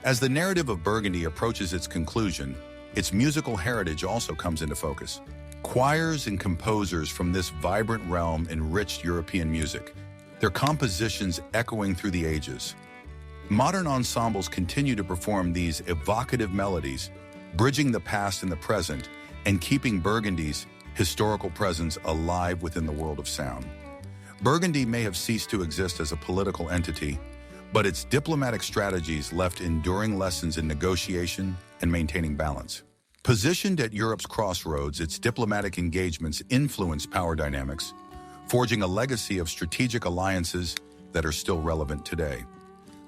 As the narrative of Burgundy approaches its conclusion, its musical heritage also comes into focus. Choirs and composers from this vibrant realm enriched European music, their compositions echoing through the ages. Modern ensembles continue to perform these evocative melodies, bridging the past and the present, and keeping Burgundy's historical presence alive within the world of sound. Burgundy may have ceased to exist as a political entity, but its diplomatic strategies left enduring lessons in negotiation and maintaining balance. Positioned at Europe's crossroads, its diplomatic engagements influence power dynamics, forging a legacy of strategic alliances that are still relevant today.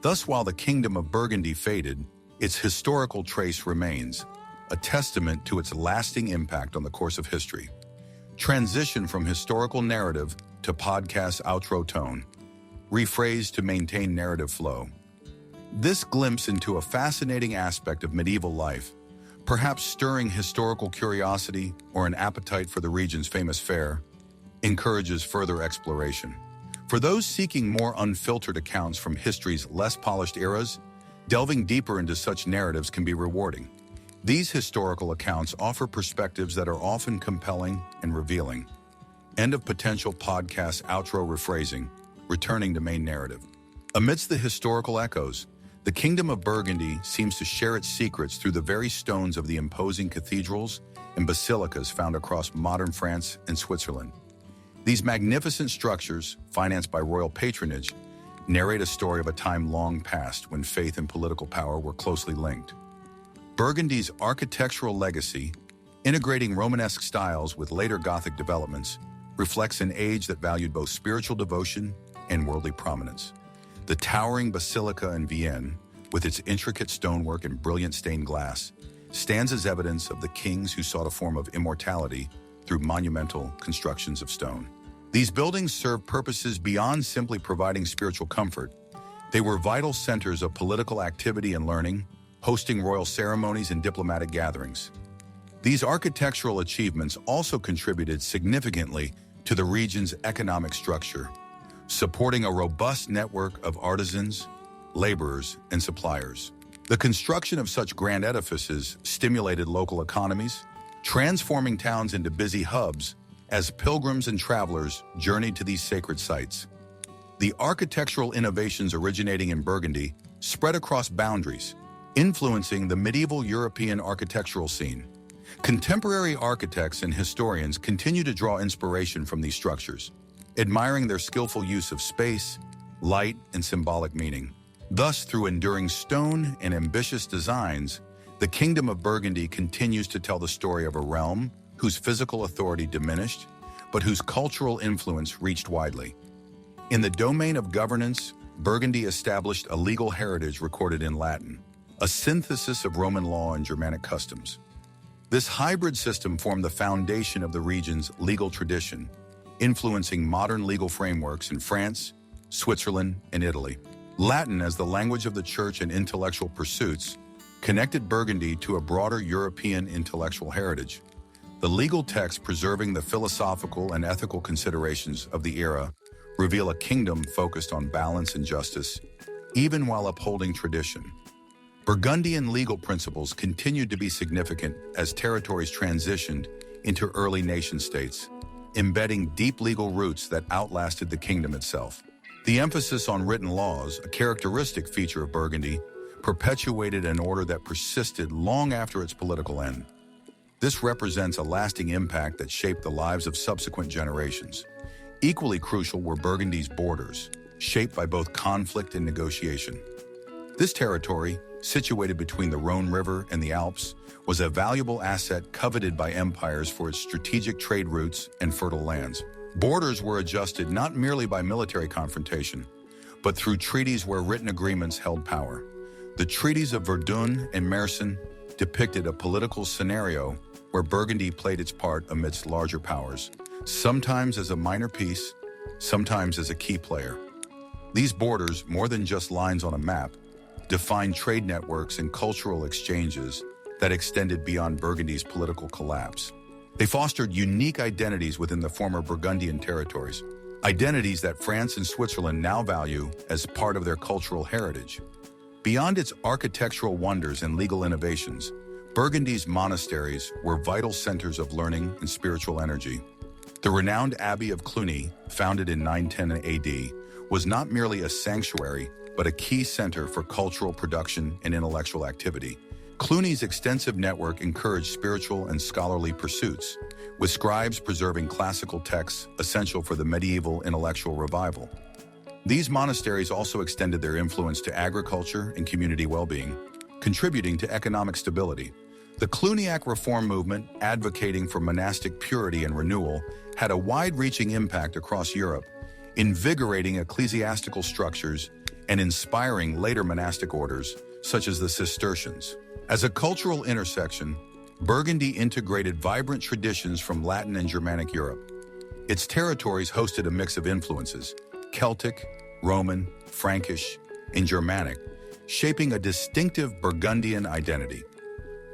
Thus, while the Kingdom of Burgundy faded, its historical trace remains, a testament to its lasting impact on the course of history. Transition from historical narrative to podcast outro tone, rephrased to maintain narrative flow. This glimpse into a fascinating aspect of medieval life, perhaps stirring historical curiosity or an appetite for the region's famous fare, encourages further exploration. For those seeking more unfiltered accounts from history's less polished eras, delving deeper into such narratives can be rewarding. These historical accounts offer perspectives that are often compelling and revealing. End of potential podcast outro rephrasing, returning to main narrative. Amidst the historical echoes, the Kingdom of Burgundy seems to share its secrets through the very stones of the imposing cathedrals and basilicas found across modern France and Switzerland. These magnificent structures, financed by royal patronage, narrate a story of a time long past when faith and political power were closely linked. Burgundy's architectural legacy, integrating Romanesque styles with later Gothic developments, reflects an age that valued both spiritual devotion and worldly prominence. The towering Basilica in Vienne, with its intricate stonework and brilliant stained glass, stands as evidence of the kings who sought a form of immortality through monumental constructions of stone. These buildings served purposes beyond simply providing spiritual comfort. They were vital centers of political activity and learning, hosting royal ceremonies and diplomatic gatherings. These architectural achievements also contributed significantly to the region's economic structure, supporting a robust network of artisans, laborers, and suppliers. The construction of such grand edifices stimulated local economies, transforming towns into busy hubs as pilgrims and travelers journeyed to these sacred sites. The architectural innovations originating in Burgundy spread across boundaries, influencing the medieval European architectural scene. Contemporary architects and historians continue to draw inspiration from these structures, admiring their skillful use of space, light, and symbolic meaning. Thus, through enduring stone and ambitious designs, the Kingdom of Burgundy continues to tell the story of a realm whose physical authority diminished, but whose cultural influence reached widely. In the domain of governance, Burgundy established a legal heritage recorded in Latin, a synthesis of Roman law and Germanic customs. This hybrid system formed the foundation of the region's legal tradition, influencing modern legal frameworks in France, Switzerland, and Italy. Latin, as the language of the church and intellectual pursuits, connected Burgundy to a broader European intellectual heritage. The legal texts preserving the philosophical and ethical considerations of the era reveal a kingdom focused on balance and justice, even while upholding tradition. Burgundian legal principles continued to be significant as territories transitioned into early nation-states, embedding deep legal roots that outlasted the kingdom itself. The emphasis on written laws, a characteristic feature of Burgundy, perpetuated an order that persisted long after its political end. This represents a lasting impact that shaped the lives of subsequent generations. Equally crucial were Burgundy's borders, shaped by both conflict and negotiation. This territory, situated between the Rhone River and the Alps, was a valuable asset coveted by empires for its strategic trade routes and fertile lands. Borders were adjusted not merely by military confrontation, but through treaties where written agreements held power. The treaties of Verdun and Meissen depicted a political scenario where Burgundy played its part amidst larger powers, sometimes as a minor piece, sometimes as a key player. These borders, more than just lines on a map, defined trade networks and cultural exchanges that extended beyond Burgundy's political collapse. They fostered unique identities within the former Burgundian territories, identities that France and Switzerland now value as part of their cultural heritage. Beyond its architectural wonders and legal innovations, Burgundy's monasteries were vital centers of learning and spiritual energy. The renowned Abbey of Cluny, founded in 910 AD, was not merely a sanctuary, but a key center for cultural production and intellectual activity. Cluny's extensive network encouraged spiritual and scholarly pursuits, with scribes preserving classical texts essential for the medieval intellectual revival. These monasteries also extended their influence to agriculture and community well-being, contributing to economic stability. The Cluniac reform movement, advocating for monastic purity and renewal, had a wide-reaching impact across Europe, invigorating ecclesiastical structures and inspiring later monastic orders, such as the Cistercians. As a cultural intersection, Burgundy integrated vibrant traditions from Latin and Germanic Europe. Its territories hosted a mix of influences, Celtic, Roman, Frankish, and Germanic, shaping a distinctive Burgundian identity.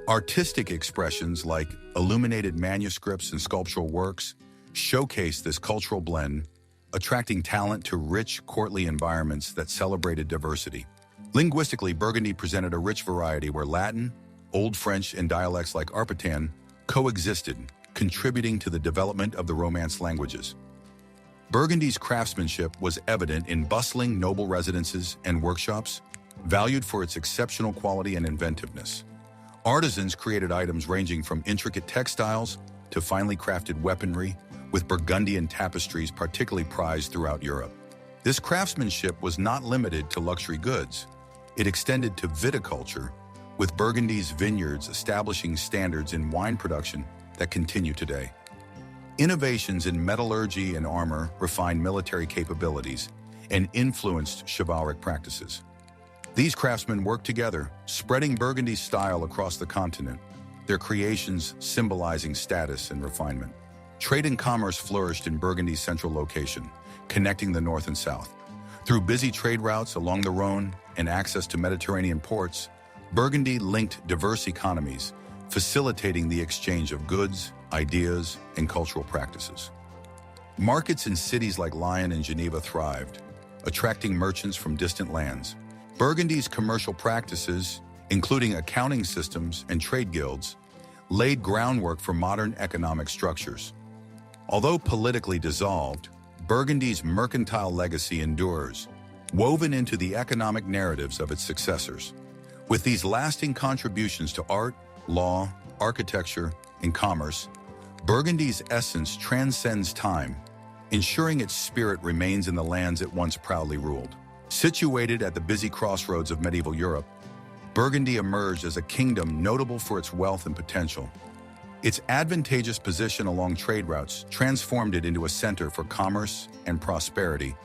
Artistic expressions like illuminated manuscripts and sculptural works showcased this cultural blend, attracting talent to rich, courtly environments that celebrated diversity. Linguistically, Burgundy presented a rich variety where Latin, Old French, and dialects like Arpitan coexisted, contributing to the development of the Romance languages. Burgundy's craftsmanship was evident in bustling noble residences and workshops, valued for its exceptional quality and inventiveness. Artisans created items ranging from intricate textiles to finely crafted weaponry, with Burgundian tapestries particularly prized throughout Europe. This craftsmanship was not limited to luxury goods. It extended to viticulture, with Burgundy's vineyards establishing standards in wine production that continue today. Innovations in metallurgy and armor refined military capabilities and influenced chivalric practices. These craftsmen worked together, spreading Burgundy's style across the continent, their creations symbolizing status and refinement. Trade and commerce flourished in Burgundy's central location, connecting the north and south. Through busy trade routes along the Rhone and access to Mediterranean ports, Burgundy linked diverse economies, facilitating the exchange of goods, ideas, and cultural practices. Markets in cities like Lyon and Geneva thrived, attracting merchants from distant lands. Burgundy's commercial practices, including accounting systems and trade guilds, laid groundwork for modern economic structures. Although politically dissolved, Burgundy's mercantile legacy endures, woven into the economic narratives of its successors. With these lasting contributions to art, law, architecture, and commerce, Burgundy's essence transcends time, ensuring its spirit remains in the lands it once proudly ruled. Situated at the busy crossroads of medieval Europe, Burgundy emerged as a kingdom notable for its wealth and potential. Its advantageous position along trade routes transformed it into a center for commerce and prosperity,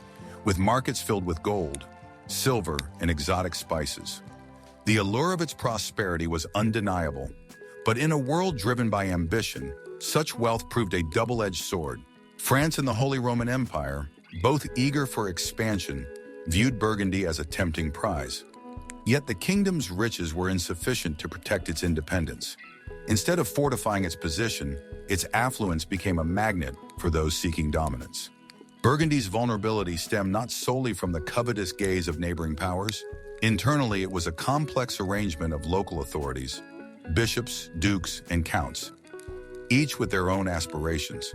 with markets filled with gold, silver, and exotic spices. The allure of its prosperity was undeniable, but in a world driven by ambition, such wealth proved a double-edged sword. France and the Holy Roman Empire, both eager for expansion, viewed Burgundy as a tempting prize. Yet the kingdom's riches were insufficient to protect its independence. Instead of fortifying its position, its affluence became a magnet for those seeking dominance. Burgundy's vulnerability stemmed not solely from the covetous gaze of neighboring powers. Internally, it was a complex arrangement of local authorities, bishops, dukes, and counts, each with their own aspirations.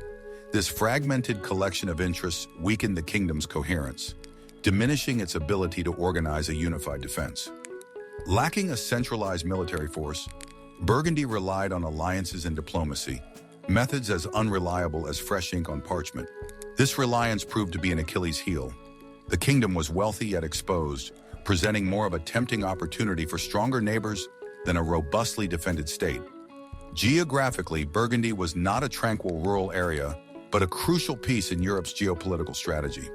This fragmented collection of interests weakened the kingdom's coherence, diminishing its ability to organize a unified defense. Lacking a centralized military force, Burgundy relied on alliances and diplomacy, methods as unreliable as fresh ink on parchment. This reliance proved to be an Achilles heel. The kingdom was wealthy yet exposed, presenting more of a tempting opportunity for stronger neighbors than a robustly defended state. Geographically, Burgundy was not a tranquil rural area, but a crucial piece in Europe's geopolitical strategy.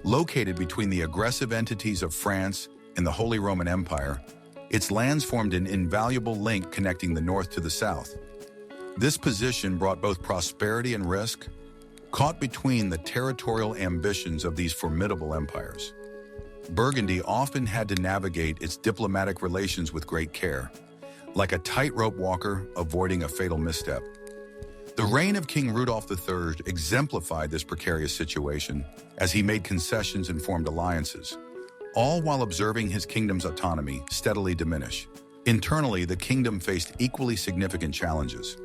Located between the aggressive entities of France and the Holy Roman Empire, its lands formed an invaluable link connecting the north to the south. This position brought both prosperity and risk, caught between the territorial ambitions of these formidable empires. Burgundy often had to navigate its diplomatic relations with great care, like a tightrope walker avoiding a fatal misstep. The reign of King Rudolph III exemplified this precarious situation as he made concessions and formed alliances, all while observing his kingdom's autonomy steadily diminish. Internally, the kingdom faced equally significant challenges.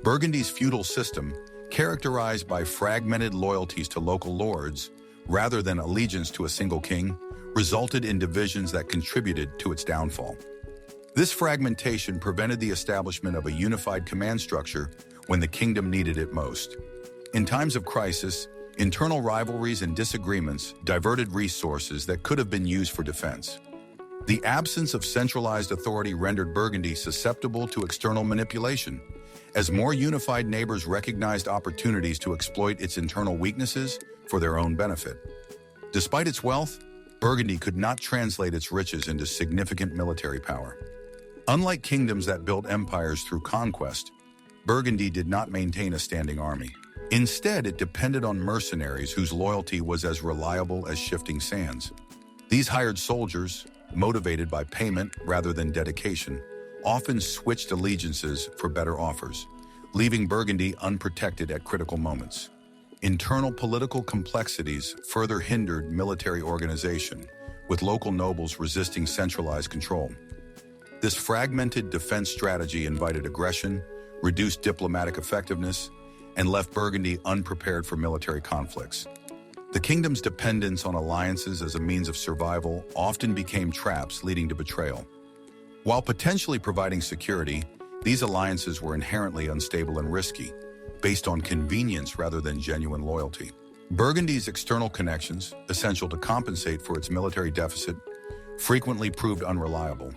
Burgundy's feudal system, characterized by fragmented loyalties to local lords rather than allegiance to a single king, resulted in divisions that contributed to its downfall. This fragmentation prevented the establishment of a unified command structure when the kingdom needed it most. In times of crisis, internal rivalries and disagreements diverted resources that could have been used for defense. The absence of centralized authority rendered Burgundy susceptible to external manipulation, as more unified neighbors recognized opportunities to exploit its internal weaknesses for their own benefit. Despite its wealth, Burgundy could not translate its riches into significant military power. Unlike kingdoms that built empires through conquest, Burgundy did not maintain a standing army. Instead, it depended on mercenaries whose loyalty was as reliable as shifting sands. These hired soldiers, motivated by payment rather than dedication, often switched allegiances for better offers, leaving Burgundy unprotected at critical moments. Internal political complexities further hindered military organization, with local nobles resisting centralized control. This fragmented defense strategy invited aggression, reduced diplomatic effectiveness, and left Burgundy unprepared for military conflicts. The kingdom's dependence on alliances as a means of survival often became traps leading to betrayal. While potentially providing security, these alliances were inherently unstable and risky, based on convenience rather than genuine loyalty. Burgundy's external connections, essential to compensate for its military deficit, frequently proved unreliable.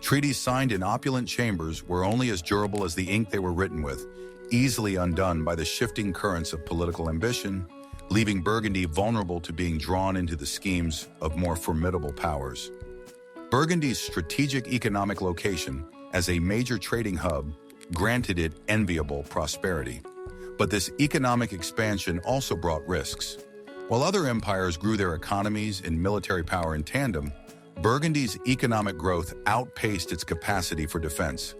Treaties signed in opulent chambers were only as durable as the ink they were written with, easily undone by the shifting currents of political ambition, leaving Burgundy vulnerable to being drawn into the schemes of more formidable powers. Burgundy's strategic economic location as a major trading hub granted it enviable prosperity. But this economic expansion also brought risks. While other empires grew their economies and military power in tandem, Burgundy's economic growth outpaced its capacity for defense.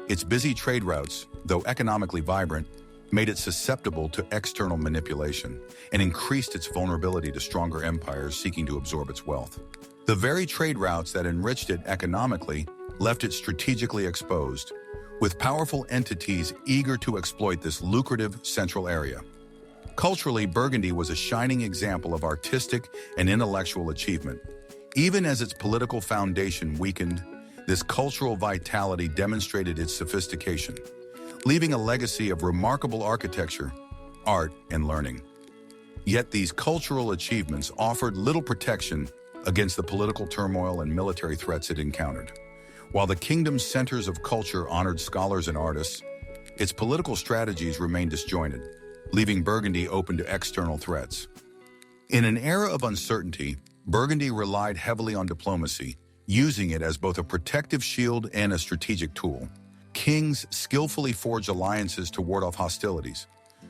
Its busy trade routes, though economically vibrant, made it susceptible to external manipulation and increased its vulnerability to stronger empires seeking to absorb its wealth. The very trade routes that enriched it economically left it strategically exposed, with powerful entities eager to exploit this lucrative central area. Culturally, Burgundy was a shining example of artistic and intellectual achievement. Even as its political foundation weakened, this cultural vitality demonstrated its sophistication, leaving a legacy of remarkable architecture, art, and learning. Yet these cultural achievements offered little protection against the political turmoil and military threats it encountered. While the kingdom's centers of culture honored scholars and artists, its political strategies remained disjointed, leaving Burgundy open to external threats. In an era of uncertainty, Burgundy relied heavily on diplomacy, using it as both a protective shield and a strategic tool. Kings skillfully forged alliances to ward off hostilities,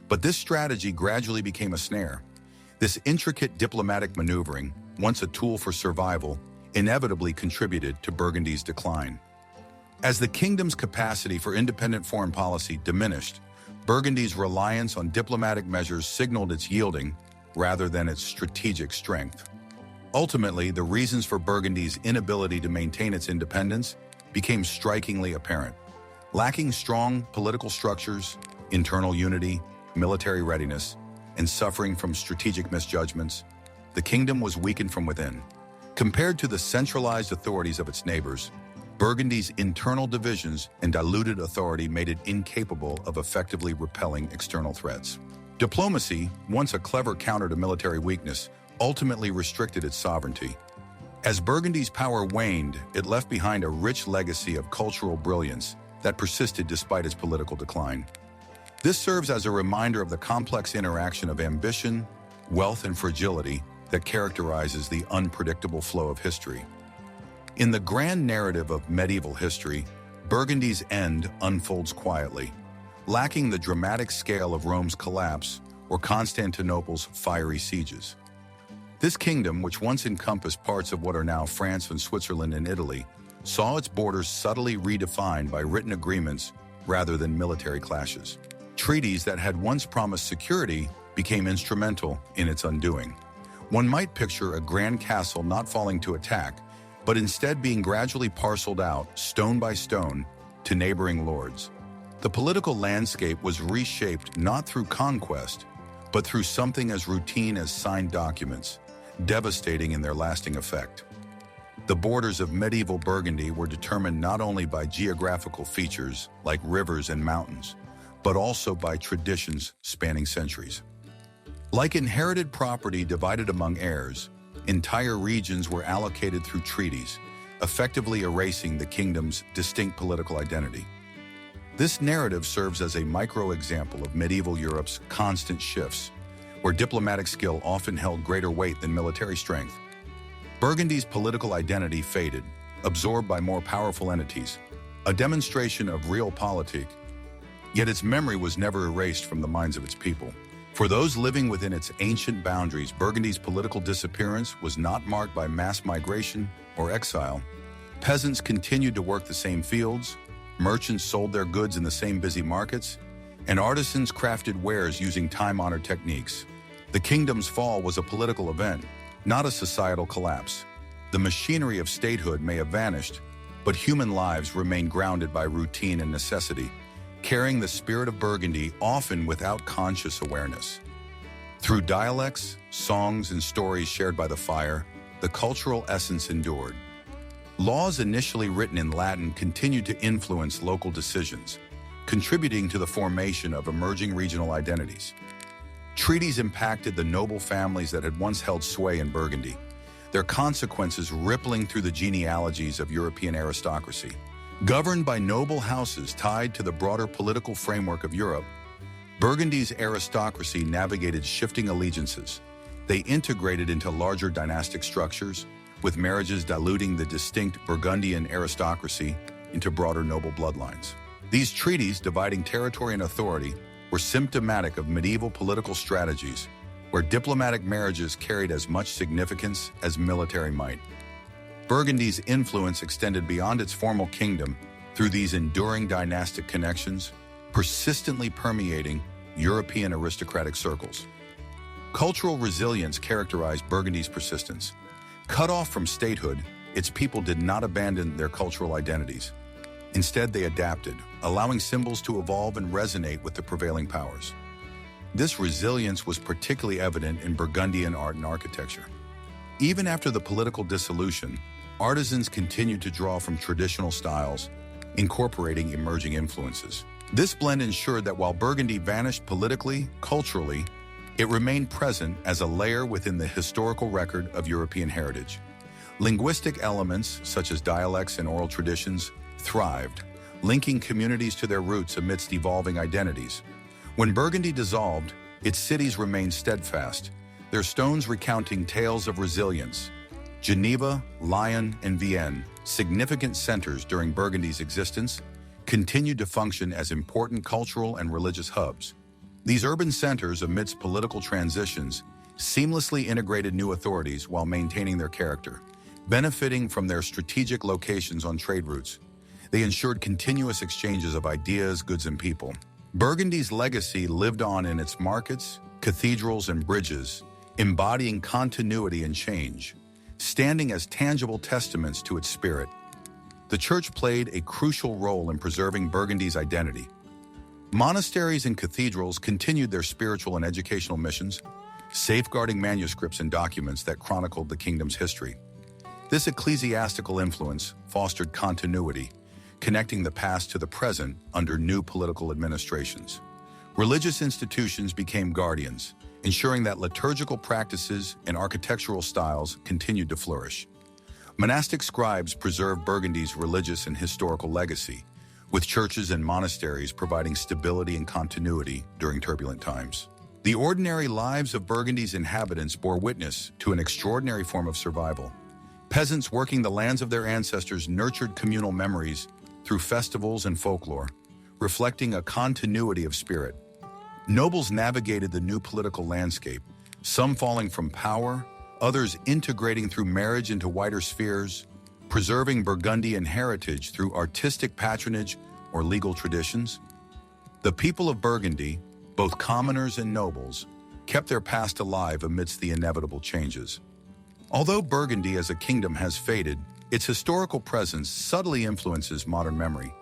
but this strategy gradually became a snare. This intricate diplomatic maneuvering, once a tool for survival, inevitably contributed to Burgundy's decline. As the kingdom's capacity for independent foreign policy diminished, Burgundy's reliance on diplomatic measures signaled its yielding rather than its strategic strength. Ultimately, the reasons for Burgundy's inability to maintain its independence became strikingly apparent. Lacking strong political structures, internal unity, military readiness, and suffering from strategic misjudgments, the kingdom was weakened from within. Compared to the centralized authorities of its neighbors, Burgundy's internal divisions and diluted authority made it incapable of effectively repelling external threats. Diplomacy, once a clever counter to military weakness, ultimately restricted its sovereignty. As Burgundy's power waned, it left behind a rich legacy of cultural brilliance that persisted despite its political decline. This serves as a reminder of the complex interaction of ambition, wealth, and fragility that characterizes the unpredictable flow of history. In the grand narrative of medieval history, Burgundy's end unfolds quietly, lacking the dramatic scale of Rome's collapse or Constantinople's fiery sieges. This kingdom, which once encompassed parts of what are now France and Switzerland and Italy, saw its borders subtly redefined by written agreements rather than military clashes. Treaties that had once promised security became instrumental in its undoing. One might picture a grand castle not falling to attack, but instead being gradually parceled out, stone by stone, to neighboring lords. The political landscape was reshaped not through conquest, but through something as routine as signed documents, devastating in their lasting effect. The borders of medieval Burgundy were determined not only by geographical features like rivers and mountains, but also by traditions spanning centuries. Like inherited property divided among heirs, entire regions were allocated through treaties, effectively erasing the kingdom's distinct political identity. This narrative serves as a micro-example of medieval Europe's constant shifts, where diplomatic skill often held greater weight than military strength. Burgundy's political identity faded, absorbed by more powerful entities, a demonstration of realpolitik, yet its memory was never erased from the minds of its people. For those living within its ancient boundaries, Burgundy's political disappearance was not marked by mass migration or exile. Peasants continued to work the same fields, merchants sold their goods in the same busy markets, and artisans crafted wares using time-honored techniques. The kingdom's fall was a political event, not a societal collapse. The machinery of statehood may have vanished, but human lives remained grounded by routine and necessity, carrying the spirit of Burgundy often without conscious awareness. Through dialects, songs, and stories shared by the fire, the cultural essence endured. Laws initially written in Latin continued to influence local decisions, contributing to the formation of emerging regional identities. Treaties impacted the noble families that had once held sway in Burgundy, their consequences rippling through the genealogies of European aristocracy. Governed by noble houses tied to the broader political framework of Europe, Burgundy's aristocracy navigated shifting allegiances. They integrated into larger dynastic structures, with marriages diluting the distinct Burgundian aristocracy into broader noble bloodlines. These treaties, dividing territory and authority, were symptomatic of medieval political strategies, where diplomatic marriages carried as much significance as military might. Burgundy's influence extended beyond its formal kingdom through these enduring dynastic connections, persistently permeating European aristocratic circles. Cultural resilience characterized Burgundy's persistence. Cut off from statehood, its people did not abandon their cultural identities. Instead, they adapted, allowing symbols to evolve and resonate with the prevailing powers. This resilience was particularly evident in Burgundian art and architecture. Even after the political dissolution, artisans continued to draw from traditional styles, incorporating emerging influences. This blend ensured that while Burgundy vanished politically, culturally, it remained present as a layer within the historical record of European heritage. Linguistic elements, such as dialects and oral traditions, thrived, linking communities to their roots amidst evolving identities. When Burgundy dissolved, its cities remained steadfast, their stones recounting tales of resilience. Geneva, Lyon, and Vienne, significant centers during Burgundy's existence, continued to function as important cultural and religious hubs. These urban centers, amidst political transitions, seamlessly integrated new authorities while maintaining their character. Benefiting from their strategic locations on trade routes, they ensured continuous exchanges of ideas, goods, and people. Burgundy's legacy lived on in its markets, cathedrals, and bridges, embodying continuity and change, standing as tangible testaments to its spirit. The church played a crucial role in preserving Burgundy's identity. Monasteries and cathedrals continued their spiritual and educational missions, safeguarding manuscripts and documents that chronicled the kingdom's history. This ecclesiastical influence fostered continuity, connecting the past to the present under new political administrations. Religious institutions became guardians, ensuring that liturgical practices and architectural styles continued to flourish. Monastic scribes preserved Burgundy's religious and historical legacy, with churches and monasteries providing stability and continuity during turbulent times. The ordinary lives of Burgundy's inhabitants bore witness to an extraordinary form of survival. Peasants working the lands of their ancestors nurtured communal memories through festivals and folklore, reflecting a continuity of spirit. Nobles navigated the new political landscape, some falling from power, others integrating through marriage into wider spheres, preserving Burgundian heritage through artistic patronage or legal traditions. The people of Burgundy, both commoners and nobles, kept their past alive amidst the inevitable changes. Although Burgundy as a kingdom has faded, its historical presence subtly influences modern memory.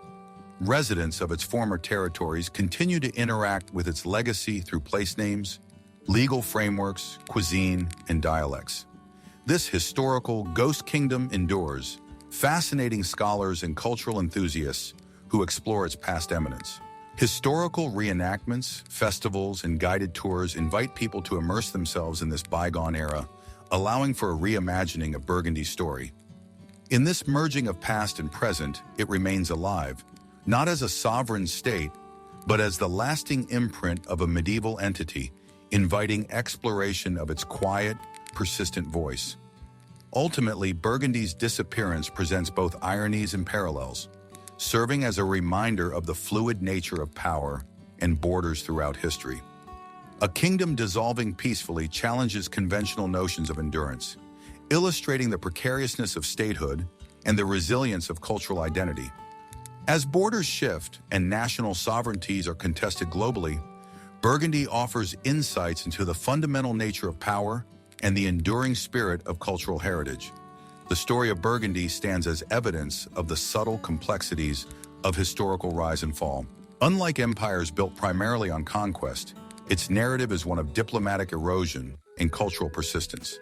Residents of its former territories continue to interact with its legacy through place names, legal frameworks, cuisine, and dialects. This historical ghost kingdom endures, fascinating scholars and cultural enthusiasts who explore its past eminence. Historical reenactments, festivals, and guided tours invite people to immerse themselves in this bygone era, allowing for a reimagining of Burgundy's story. In this merging of past and present, it remains alive, not as a sovereign state, but as the lasting imprint of a medieval entity, inviting exploration of its quiet, persistent voice. Ultimately, Burgundy's disappearance presents both ironies and parallels, serving as a reminder of the fluid nature of power and borders throughout history. A kingdom dissolving peacefully challenges conventional notions of endurance, illustrating the precariousness of statehood and the resilience of cultural identity. As borders shift and national sovereignties are contested globally, Burgundy offers insights into the fundamental nature of power and the enduring spirit of cultural heritage. The story of Burgundy stands as evidence of the subtle complexities of historical rise and fall. Unlike empires built primarily on conquest, its narrative is one of diplomatic erosion and cultural persistence.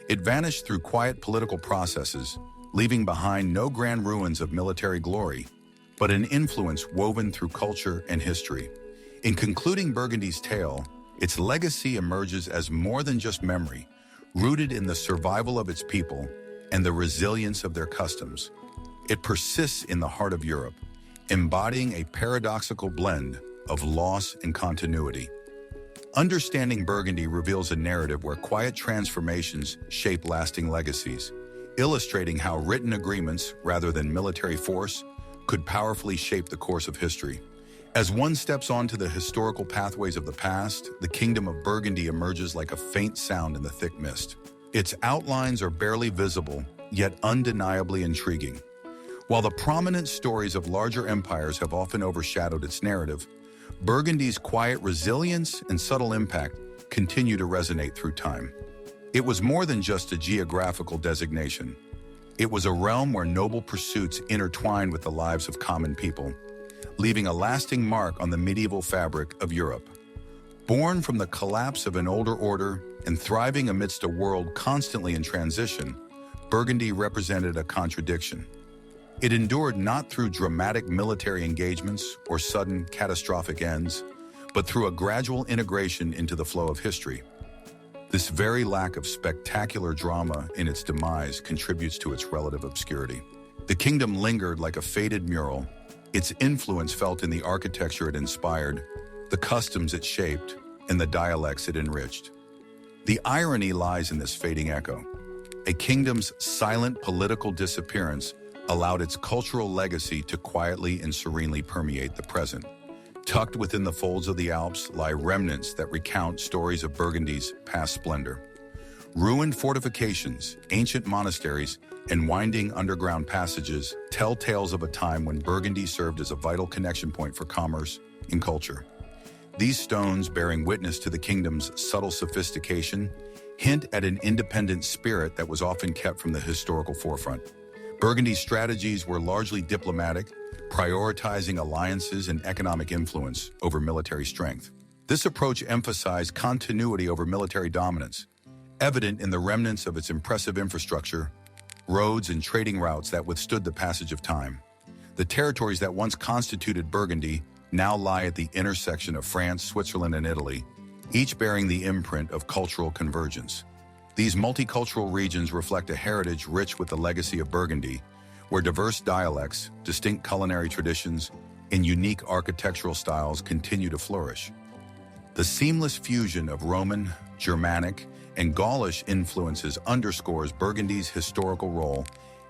It vanished through quiet political processes, leaving behind no grand ruins of military glory, but an influence woven through culture and history. In concluding Burgundy's tale, its legacy emerges as more than just memory, rooted in the survival of its people and the resilience of their customs. It persists in the heart of Europe, embodying a paradoxical blend of loss and continuity. Understanding Burgundy reveals a narrative where quiet transformations shape lasting legacies, illustrating how written agreements, rather than military force, could powerfully shape the course of history. As one steps onto the historical pathways of the past, the Kingdom of Burgundy emerges like a faint sound in the thick mist. Its outlines are barely visible, yet undeniably intriguing. While the prominent stories of larger empires have often overshadowed its narrative, Burgundy's quiet resilience and subtle impact continue to resonate through time. It was more than just a geographical designation. It was a realm where noble pursuits intertwined with the lives of common people, leaving a lasting mark on the medieval fabric of Europe. Born from the collapse of an older order and thriving amidst a world constantly in transition, Burgundy represented a contradiction. It endured not through dramatic military engagements or sudden catastrophic ends, but through a gradual integration into the flow of history. This very lack of spectacular drama in its demise contributes to its relative obscurity. The kingdom lingered like a faded mural, its influence felt in the architecture it inspired, the customs it shaped, and the dialects it enriched. The irony lies in this fading echo. A kingdom's silent political disappearance allowed its cultural legacy to quietly and serenely permeate the present. Tucked within the folds of the Alps lie remnants that recount stories of Burgundy's past splendor. Ruined fortifications, ancient monasteries, and winding underground passages tell tales of a time when Burgundy served as a vital connection point for commerce and culture. These stones, bearing witness to the kingdom's subtle sophistication, hint at an independent spirit that was often kept from the historical forefront. Burgundy's strategies were largely diplomatic, prioritizing alliances and economic influence over military strength. This approach emphasized continuity over military dominance, evident in the remnants of its impressive infrastructure, roads and trading routes that withstood the passage of time. The territories that once constituted Burgundy now lie at the intersection of France, Switzerland, and Italy, each bearing the imprint of cultural convergence. These multicultural regions reflect a heritage rich with the legacy of Burgundy, where diverse dialects, distinct culinary traditions, and unique architectural styles continue to flourish. The seamless fusion of Roman, Germanic, and Gaulish influences underscores Burgundy's historical role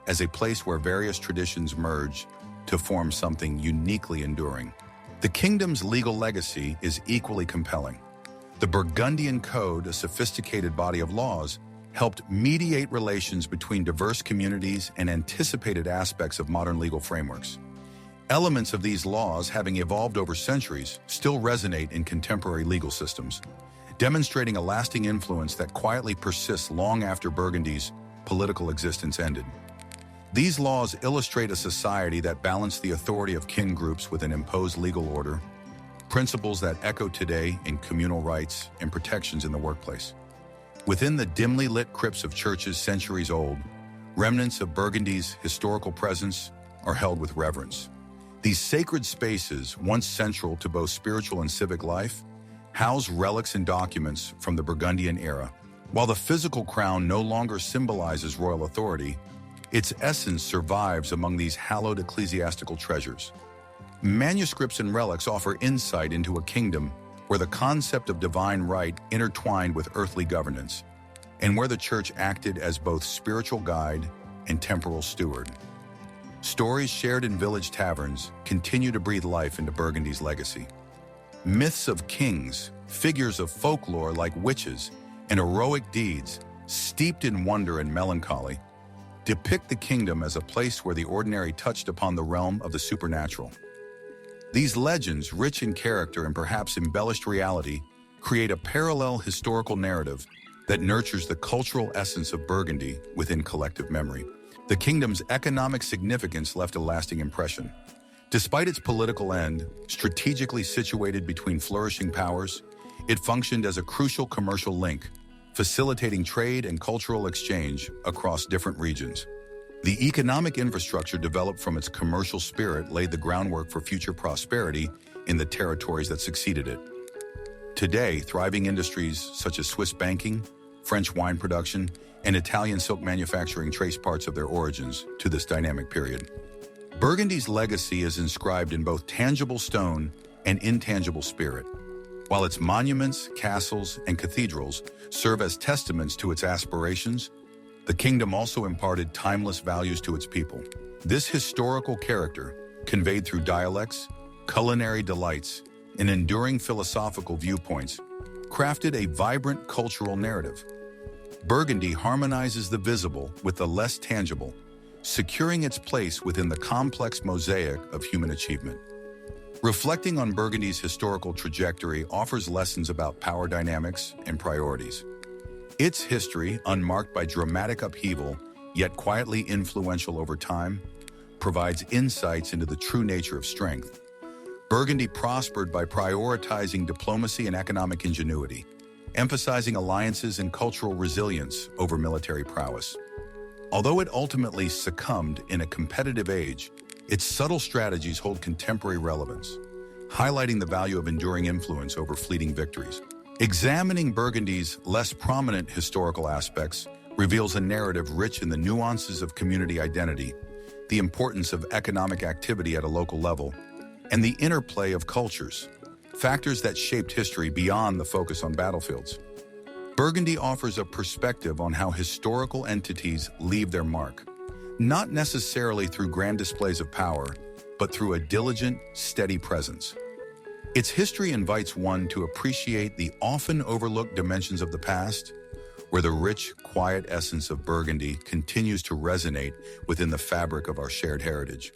as a place where various traditions merge to form something uniquely enduring. The kingdom's legal legacy is equally compelling. The Burgundian Code, a sophisticated body of laws, helped mediate relations between diverse communities and anticipated aspects of modern legal frameworks. Elements of these laws, having evolved over centuries, still resonate in contemporary legal systems, demonstrating a lasting influence that quietly persists long after Burgundy's political existence ended. These laws illustrate a society that balanced the authority of kin groups with an imposed legal order, principles that echo today in communal rights and protections in the workplace. Within the dimly lit crypts of churches centuries old, remnants of Burgundy's historical presence are held with reverence. These sacred spaces, once central to both spiritual and civic life, house relics and documents from the Burgundian era. While the physical crown no longer symbolizes royal authority, its essence survives among these hallowed ecclesiastical treasures. Manuscripts and relics offer insight into a kingdom where the concept of divine right intertwined with earthly governance, and where the church acted as both spiritual guide and temporal steward. Stories shared in village taverns continue to breathe life into Burgundy's legacy. Myths of kings, figures of folklore like witches, and heroic deeds, steeped in wonder and melancholy, depict the kingdom as a place where the ordinary touched upon the realm of the supernatural. These legends, rich in character and perhaps embellished reality, create a parallel historical narrative that nurtures the cultural essence of Burgundy within collective memory. The kingdom's economic significance left a lasting impression. Despite its political end, strategically situated between flourishing powers, it functioned as a crucial commercial link, facilitating trade and cultural exchange across different regions. The economic infrastructure developed from its commercial spirit laid the groundwork for future prosperity in the territories that succeeded it. Today, thriving industries such as Swiss banking, French wine production, and Italian silk manufacturing trace parts of their origins to this dynamic period. Burgundy's legacy is inscribed in both tangible stone and intangible spirit. While its monuments, castles, and cathedrals serve as testaments to its aspirations, the kingdom also imparted timeless values to its people. This historical character, conveyed through dialects, culinary delights, and enduring philosophical viewpoints, crafted a vibrant cultural narrative. Burgundy harmonizes the visible with the less tangible, securing its place within the complex mosaic of human achievement. Reflecting on Burgundy's historical trajectory offers lessons about power dynamics and priorities. Its history, unmarked by dramatic upheaval, yet quietly influential over time, provides insights into the true nature of strength. Burgundy prospered by prioritizing diplomacy and economic ingenuity, emphasizing alliances and cultural resilience over military prowess. Although it ultimately succumbed in a competitive age, its subtle strategies hold contemporary relevance, highlighting the value of enduring influence over fleeting victories. Examining Burgundy's less prominent historical aspects reveals a narrative rich in the nuances of community identity, the importance of economic activity at a local level, and the interplay of cultures, factors that shaped history beyond the focus on battlefields. Burgundy offers a perspective on how historical entities leave their mark, not necessarily through grand displays of power, but through a diligent, steady presence. Its history invites one to appreciate the often overlooked dimensions of the past, where the rich, quiet essence of Burgundy continues to resonate within the fabric of our shared heritage.